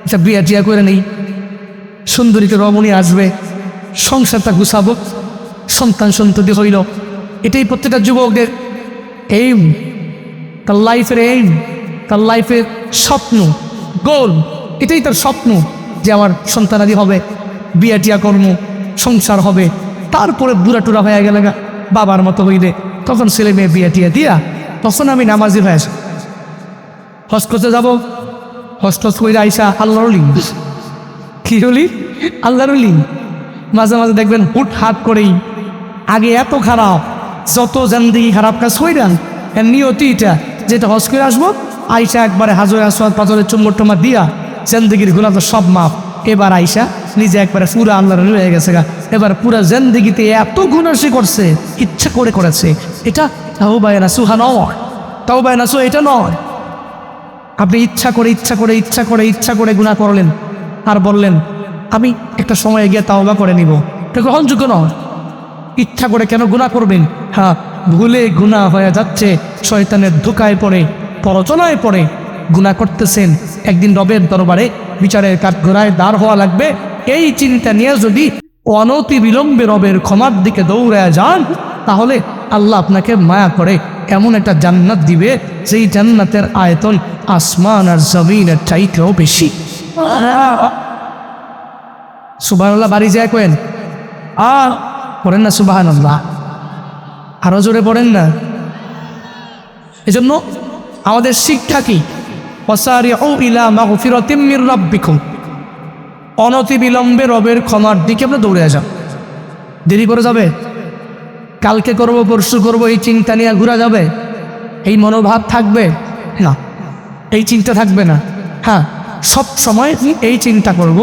এটা বিয়া টিয়া করে নেই, সুন্দরীকে রমণী আসবে, সংসারটা গুছাবো, সন্তান সন্ততি হইল, এটাই প্রত্যেকটা যুবকদের এইম, তার লাইফের এইম, তার লাইফের স্বপ্ন, গোল, এটাই তার স্বপ্ন যে আমার সন্তানাদি হবে, বিয়া টিয়া কর্ম, সংসার হবে, তারপরে বুড়া টুরা হয়ে গেলে বাবার মতো হইলে তখন ছেলে মেয়ে বিয়া টিয়া দিয়া তখন আমি নামাজি হয়ে আসি, হজ করতে যাবো, হজ টজ করে আইসা আল্লাহর লিঙ্গ, কি হলি আল্লাহর লিঙ্গ, মাঝে মাঝে দেখবেন হুট হাট করেই আগে এত খারাপ, যত জিন্দেগি খারাপ কাজ হইলেন এর নিয়তি এটা যেটা হজ করে আসবো, আইসা একবারে হাজরে আসওয়াদ পাথরের চুম্বর টুম্বর দিয়া জিন্দেগির গুণা তো সব মাপ, এবার আইসা নিজে একবারে পুরা আল্লাহর হয়ে গেছে গা, এবার পুরা জিন্দেগিতে এত গুনাহ সে করছে, ইচ্ছা করে করেছে, এটা তাওবায়ে নাসুহা নয়, তাওবায়ে নাসুহা এটা নয়। আপনি ইচ্ছা করে ইচ্ছা করে ইচ্ছা করে ইচ্ছা করে গুনাহ করলেন, আর বললেন আমি একটা সময় গিয়ে তাওবা করে নিব, এটা গ্রহণযোগ্য নয়। ইচ্ছা করে কেন গুনাহ করবেন? হ্যাঁ, ভুলে গুনাহ হয়ে যাচ্ছে, শয়তানের ধোকায় পড়ে, প্ররোচনায় পড়ে গুনাহ করতেছেন, একদিন রবের দরবারে বিচারের কাঠগড়ায় দাঁড় হওয়া লাগবে। এই চিন্তা নিয়ে যদি অনতি বিলম্বে রবের ক্ষমার দিকে দৌড়ায় যান, তাহলে আল্লাহ আপনাকে মায়া করে এমন একটা জান্নাত দিবে, যেই জান্নাতের আয়তন আসমান আর জমিনের চাইতেও বেশি। সুবহানাল্লাহ বাড়ি যায় কেন পড়েন না সুবহানাল্লাহ, আরো জোরে পড়েন না। এজন্য আমাদের শিক্ষা কি? ওয়াসারিউ ইলা মাগফিরাতিম মির রাব্বিকুম, অনতি বিলম্বে রবের ক্ষমার দিকে আমরা দৌড়ে যান। দেরি করে যাবে, কালকে করব পরশু করব এই চিন্তা নিয়ে ঘুরা যাবে, এই মনোভাব থাকবে না, এই চিন্তা থাকবে না। হ্যাঁ, সব সময় এই চিন্তা করব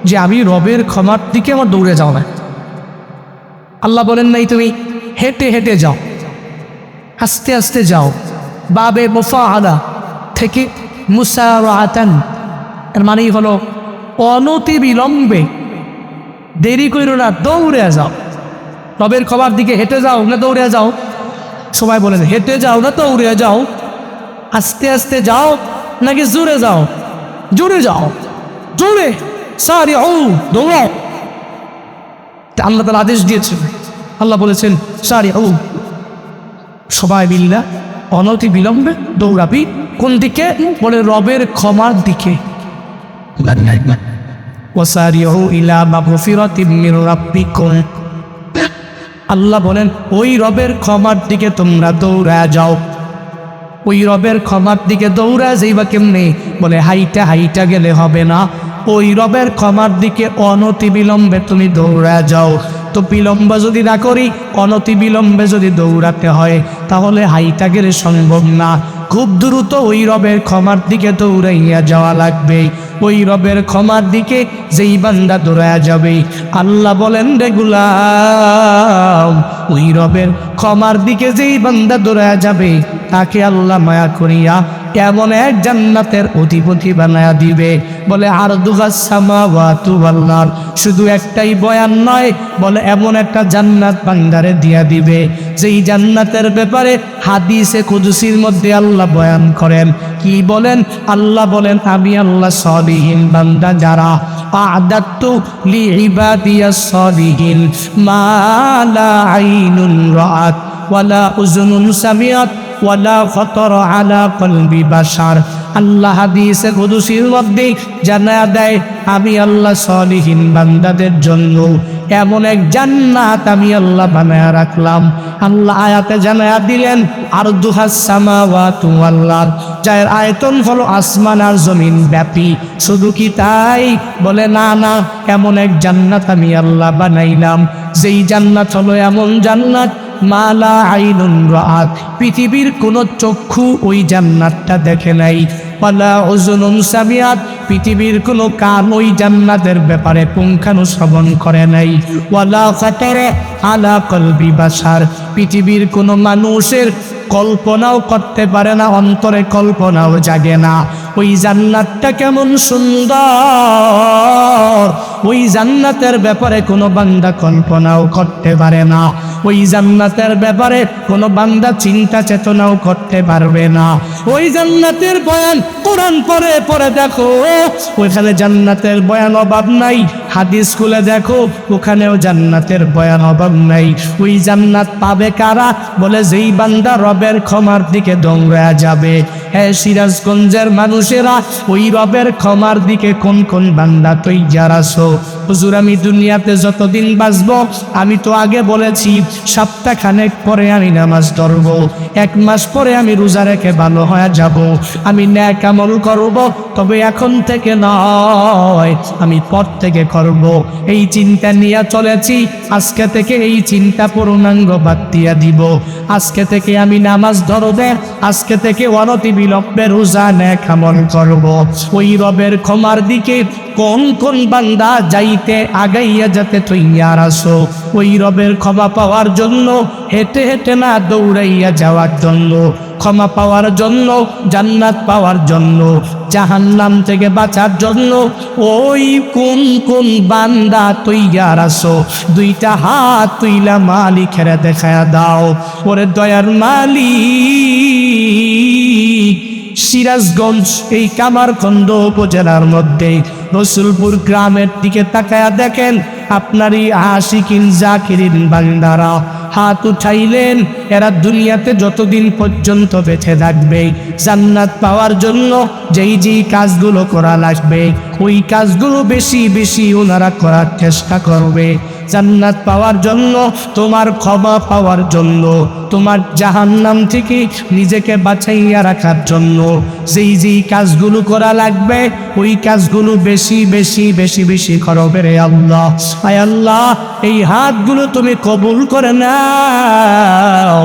যে আমি রবের ক্ষমার দিকে আমার দৌড়ে যাও না। আল্লাহ বলেন নাই তুমি হেঁটে হেঁটে যাও, আস্তে আস্তে যাও। বাবে মুফাআলা থেকে মুসারাআতান, এর মানেই হলো অনতি বিলম্বে, দেরি করো না, দৌড়ে যাও। রবের ক্ষমার দিকে হেঁটে যাও না দৌড়ে যাও? সবাই বলেন হেঁটে যাও না দৌড়ে যাও? আস্তে আস্তে যাও নাকি জোরে যাও? জোরে যাও, জোরে সারিউ, দৌড়াও। আল্লাহ তাআলা আদেশ দিয়েছেন, আল্লাহ বলেছেন সারিউ, সবাই মিল্লা অনতি বিলম্বে দৌড়াবি। কোন দিকে? বলে রবের ক্ষমার দিকে। ওয়াসারিউ ইলা মাগফিরাতিম মির রাব্বিকুম, আল্লাহ বলেন ওই রবের ক্ষমার দিকে তোমরা দৌড়া যাও। ওই রবের ক্ষমার দিকে দৌড়া যাইবা কেমনে? বলে হাইটা হাইটা গেলে হবে না, ওই রবের ক্ষমার দিকে অনতি বিলম্বে তুমি দৌড়া যাও। তো বিলম্ব যদি না করি, অনতি বিলম্বে যদি দৌড়াতে হয়, তাহলে হাইটা গেলে সম্ভব না, খুব দ্রুত ওই রবের ক্ষমার দিকে দৌড়াইয়া যাওয়া লাগবে। ওই রবের ক্ষমার দিকে যেই বান্দা দৌড়াইয়া যাবে, আল্লাহ বলেন রে গোলাম, ওই রবের ক্ষমার দিকে যেই বান্দা দৌড়াইয়া যাবে, তাকে আল্লাহ মায়া করিয়া এমন এক জান্নাতের অধিপতি বানায়া দিবে। বলে আরদুহাস সামাওয়াতু ওয়াল আরদ, শুধু একটাই বয়ান নয়, বলে এমন একটা জান্নাত বান্দারে দিয়া দিবে, যেই জান্নাতের ব্যাপারে হাদিসে কুদসির মধ্যে আল্লাহ বয়ান করেন। কি বলেন? আল্লাহ বলেন আমি আল্লাহ সলিহিন বান্দা যারা, আ'দাতু লিইবাদিয়াস সলিহিন মা লা আইনুন রাআত ওয়ালা উযুনুন সামিআত ওয়ালা খাতার আলা কলবি বাশার। আল্লাহ হাদিসে কুদসির মধ্যে জানায়া দেয়, আমি আল্লাহ সলিহিন বান্দাদের জন্য এমন এক জান্নাত আমি আল্লাহ বানায়া রাখলাম। আল্লাহ আয়াতে জানায়া দিলেন আরদুহাস সামাওয়াতু ওয়াল আরদ, যার আয়তন হলো আসমান আর জমিন ব্যাপী। শুধু কি তাই? বলে না না, এমন এক জান্নাত আমি আল্লাহ বানাইলাম, যেই জান্নাত হলো এমন জান্নাত মালা আইনুন রাআত, পৃথিবীর কোন চক্ষু ওই জান্নাতটা দেখে নাই, ওয়ালা উযুনুন সামিআত, পৃথিবীর কোন কান ওই জান্নাতের ব্যাপারে পুঙ্খানুশ্রবণ করে নাই, ওয়ালা খাতারা আলা কলবি বাশার, পৃথিবীর কোন মানুষের কল্পনাও করতে পারে না, অন্তরে কল্পনাও জাগে না ওই জান্নাতটা কেমন সুন্দর। ওই জান্নাতের ব্যাপারে কোনো বান্দা কল্পনাও করতে পারে না, ওই জান্নাতের ব্যাপারে কোনো বান্দা চিন্তা চেতনাও করতে পারবে না। ওই জান্নাতের বয়ান কোরআন পড়ে পড়ে দেখো, ওইখানে জান্নাতের বয়ান অভাব নাই। হাদিস খুলে দেখো, ওখানেও জান্নাতের বয়ান অভাব নাই। ওই জান্নাত পাবে কারা? বলে যেই বান্দা রবের ক্ষমার দিকে দৌড়া যাবে। হ্যাঁ সিরাজগঞ্জের মানুষেরা, ওই রবের ক্ষমার দিকে কোন কোন বান্দা তৈয়ার আছো? হুজুর আমি দুনিয়াতে যতদিন বাঁচবো, আমি তো আগে বলেছি সপ্তাহখানেক পরে আমি নামাজ ধরব, 1 মাস পরে আমি রোজা রেখে ভালো হয়ে যাব, আমি নেক আমল করব, তবে এখন থেকে নয়, আমি পর থেকে করব। এই চিন্তা নিয়ে চলেছি, আজকে থেকে এই চিন্তা পূর্ণাঙ্গ বাদ দিয়া দিব। আজকে থেকে আমি নামাজ ধরবে, আজকে থেকে অনতি বিলম্বে রোজা নেক আমল করব। ওই রবের ক্ষমার দিকে কোন কোন বান্দা যাইতে আগাইয়া যেতে তৈয়ার আছো? ওই রবের ক্ষমা পাওয়ার জন্য, হেঁটে হেঁটে না দৌড়াইয়া যাওয়ার জন্য। ক্ষমা পাওয়ার জন্য, জান্নাত পাওয়ার জন্য, জাহান্নাম থেকে বাঁচার জন্য ওই কোন কোন বান্দা তৈয়ার আছো দুইটা হাত তুইলা মালিকের দেখায়া দাও। ওরে দয়ার মালিক, সিরাজগঞ্জ এই কামারখন্দ উপজেলার মধ্যে রসুলপুর গ্রামের দিকে তাকায়া দেখেন আপনারই আশিকিন জাকিরিন বান্দারা হাত উঠাইলেন। এরা দুনিয়াতে যতদিন পর্যন্ত বেঁচে থাকবে জান্নাত পাওয়ার জন্য যেই যেই কাজগুলো করা লাগবে ওই কাজগুলো বেশি বেশি ওনারা করার চেষ্টা করবে। জান্নাত পাওয়ার জন্য, তোমার ক্ষমা পাওয়ার জন্য, তোমার জাহান্নাম থেকে নিজেকে বাঁচাইয়া রাখার জন্য যেই যেই কাজগুলো করা লাগবে ওই কাজগুলো বেশি বেশি বেশি বেশি করবে রে আল্লাহ। আয় আল্লাহ, এই হাতগুলো তুমি কবুল করে নাও।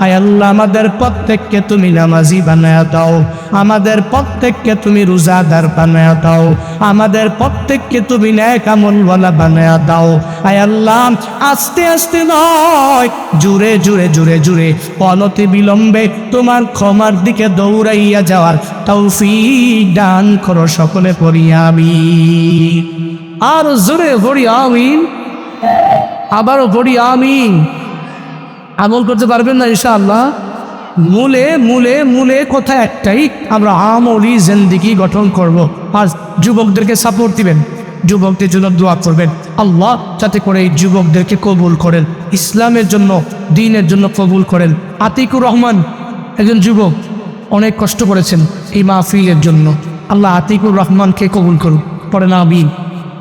আয় আল্লাহ, আমাদের প্রত্যেককে তুমি নামাজি বানায়া দাও, আমাদের প্রত্যেককে তুমি রোজাদার বানায়া দাও, আমাদের প্রত্যেককে তুমি নেক আমলওয়ালা বানায়া দাও। আয় আল্লাহ, আস্তে আস্তে নয়, জুড়ে জুড়ে জুড়ে জুড়ে অনতি বিলম্বে তোমার ক্ষমার দিকে দৌড়াইয়া যাওয়ার তৌফিক দান করো। সকলে পড়ি আমিন। আর জোরে পড়ি আমিন, আবারও পড়ি আমিন। আমল করতে পারবেন না ইনশাআল্লাহ। মূলে মূলে মূলে কথা একটাই, আমরা আমলি জিন্দেগি গঠন করব। আর যুবকদেরকে সাপোর্ট দিবেন, যুবকদের জন্য দোয়া করবেন আল্লাহ যাতে করে এই যুবকদেরকে কবুল করেন, ইসলামের জন্য দ্বীনের জন্য কবুল করেন। আতিকুর রহমান একজন যুবক, অনেক কষ্ট করেছেন এই মাহফিলের জন্য। আল্লাহ আতিকুর রহমানকে কবুল করুন, পড়েন আমিন।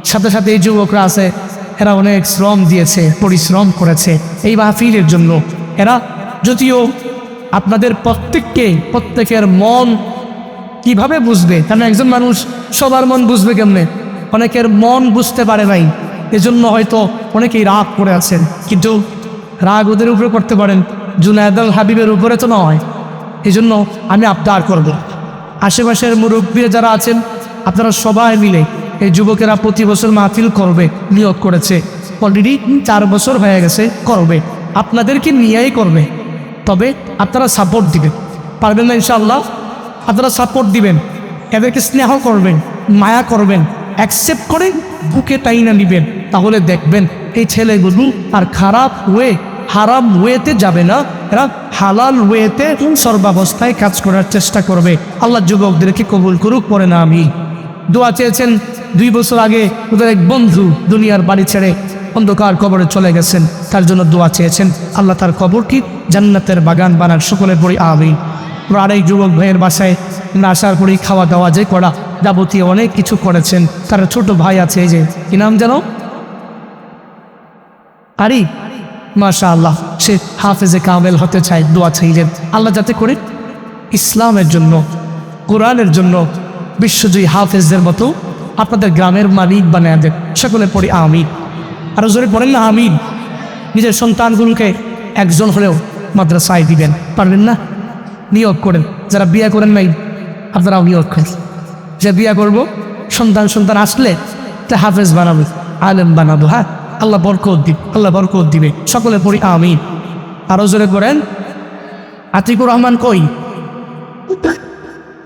সাথে সাথে এই যুবকরা আছে, এরা অনেক শ্রম দিয়েছে, পরিশ্রম করেছে এই মাহফিলের জন্য। এরা যদিও আপনাদের প্রত্যেকের মন কিভাবে বুঝবে, কারণ একজন মানুষ সবার মন বুঝবে কেমনে, অনেকের মন বুঝতে পারে নাই, এজন্য হয়তো অনেকেই রাগ করে আছেন। কিন্তু রাগ ওদের উপরে করতে পারেন, জুনায়েদ আল হাবিবের উপরে তো নয়। এই জন্য আমি আবদার করব, আশেপাশের মুরব্বীরা যারা আছেন আপনারা সবাই মিলে, এই যুবকেরা প্রতি বছর মাহফিল করবে নিয়োগ করেছে, অলরেডি 4 বছর হয়ে গেছে করবে, আপনাদেরকে নিয়েই করবে। তবে আপনারা সাপোর্ট দিবেন, পারবেন না ইনশাআল্লাহ? আপনারা সাপোর্ট দিবেন, এদেরকে স্নেহ করবেন, মায়া করবেন, অ্যাকসেপ্ট করে বুকে টাইনা নিবেন। তাহলে দেখবেন এই ছেলেগুলো আর খারাপ ওয়ে, হারাম ওয়েতে যাবে না, এরা হালাল ওয়েতে সর্বাবস্থায় কাজ করার চেষ্টা করবে। আল্লাহ যুবকদেরকে কবুল করুক, পড়ে না আমি। দোয়া চেয়েছেন 2 বছর আগে ওদের এক বন্ধু দুনিয়ার বাড়ি ছেড়ে অন্ধকার কবরে চলে গেছেন, তার জন্য দোয়া চেয়েছেন আল্লাহ তার কবরকে জান্নাতের বাগান বানার। সকলে পড়ি আমিন। আর এই যুবক ভাইয়ের বাসায় আসার পরেই খাওয়া দাওয়া যে করা যাবতীয় অনেক কিছু করেছেন। তার ছোট ভাই আছে, এই যে কি নাম যেন, আরি, মাশাআল্লাহ, সে হাফেজে কামেল হতে চায়, দোয়া চাইলেন আল্লাহ যাতে করে ইসলামের জন্য, কোরআনের জন্য বিশ্বজয়ী হাফেজদের মতো আপনাদের গ্রামের মালিক বানায় দেন। সকলে পড়ি আমিন। আরো জোরে পড়েন না আমিন। নিজের সন্তানগুলোকে একজন হলেও মাদ্রাসায় দিবেন, পারবেন না? নিয়োগ করেন। যারা বিয়ে করেন নাই আপনারাও নিয়োগ করেন, যে বিয়ে করবো সন্তান আসলে তা হাফেজ বানাবো, আলেম বানাবো। হ্যাঁ, আল্লাহ বরকত দিবে, আল্লাহ বরকত দিবে। সকলে পড়ি আমিন। আরো জোরে করেন। আতিকুর রহমান কই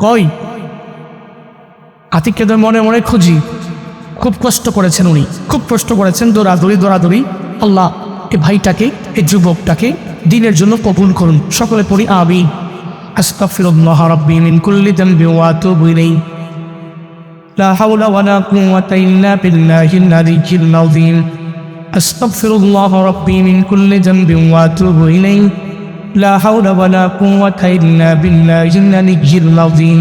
কই? আতিককে তো মনে মনে খুঁজি। খুব কষ্ট করেছেন উনি, খুব কষ্ট করেছেন, দৌড়াদৌড়ি। আল্লাহ এই ভাইটাকে, এই যুবকটাকে দ্বীনের জন্য কবুল করুন। সকলে পড়ি আমিন। আস্তাগফিরুল্লাহ রাব্বি মিন কুল্লি যামবি ওয়া আতুবু ইলাইহি। লা হাওলা ওয়ালা কুওয়াতা ইল্লা বিল্লাহিল আলিয়্যিল আযীম। আস্তাগফিরুল্লাহ রাব্বি মিন কুল্লি যামবি ওয়া আতুবু ইলাইহি। লা হাওলা ওয়ালা কুওয়াতা ইল্লা বিল্লাহিল আলিয়্যিল আযীম।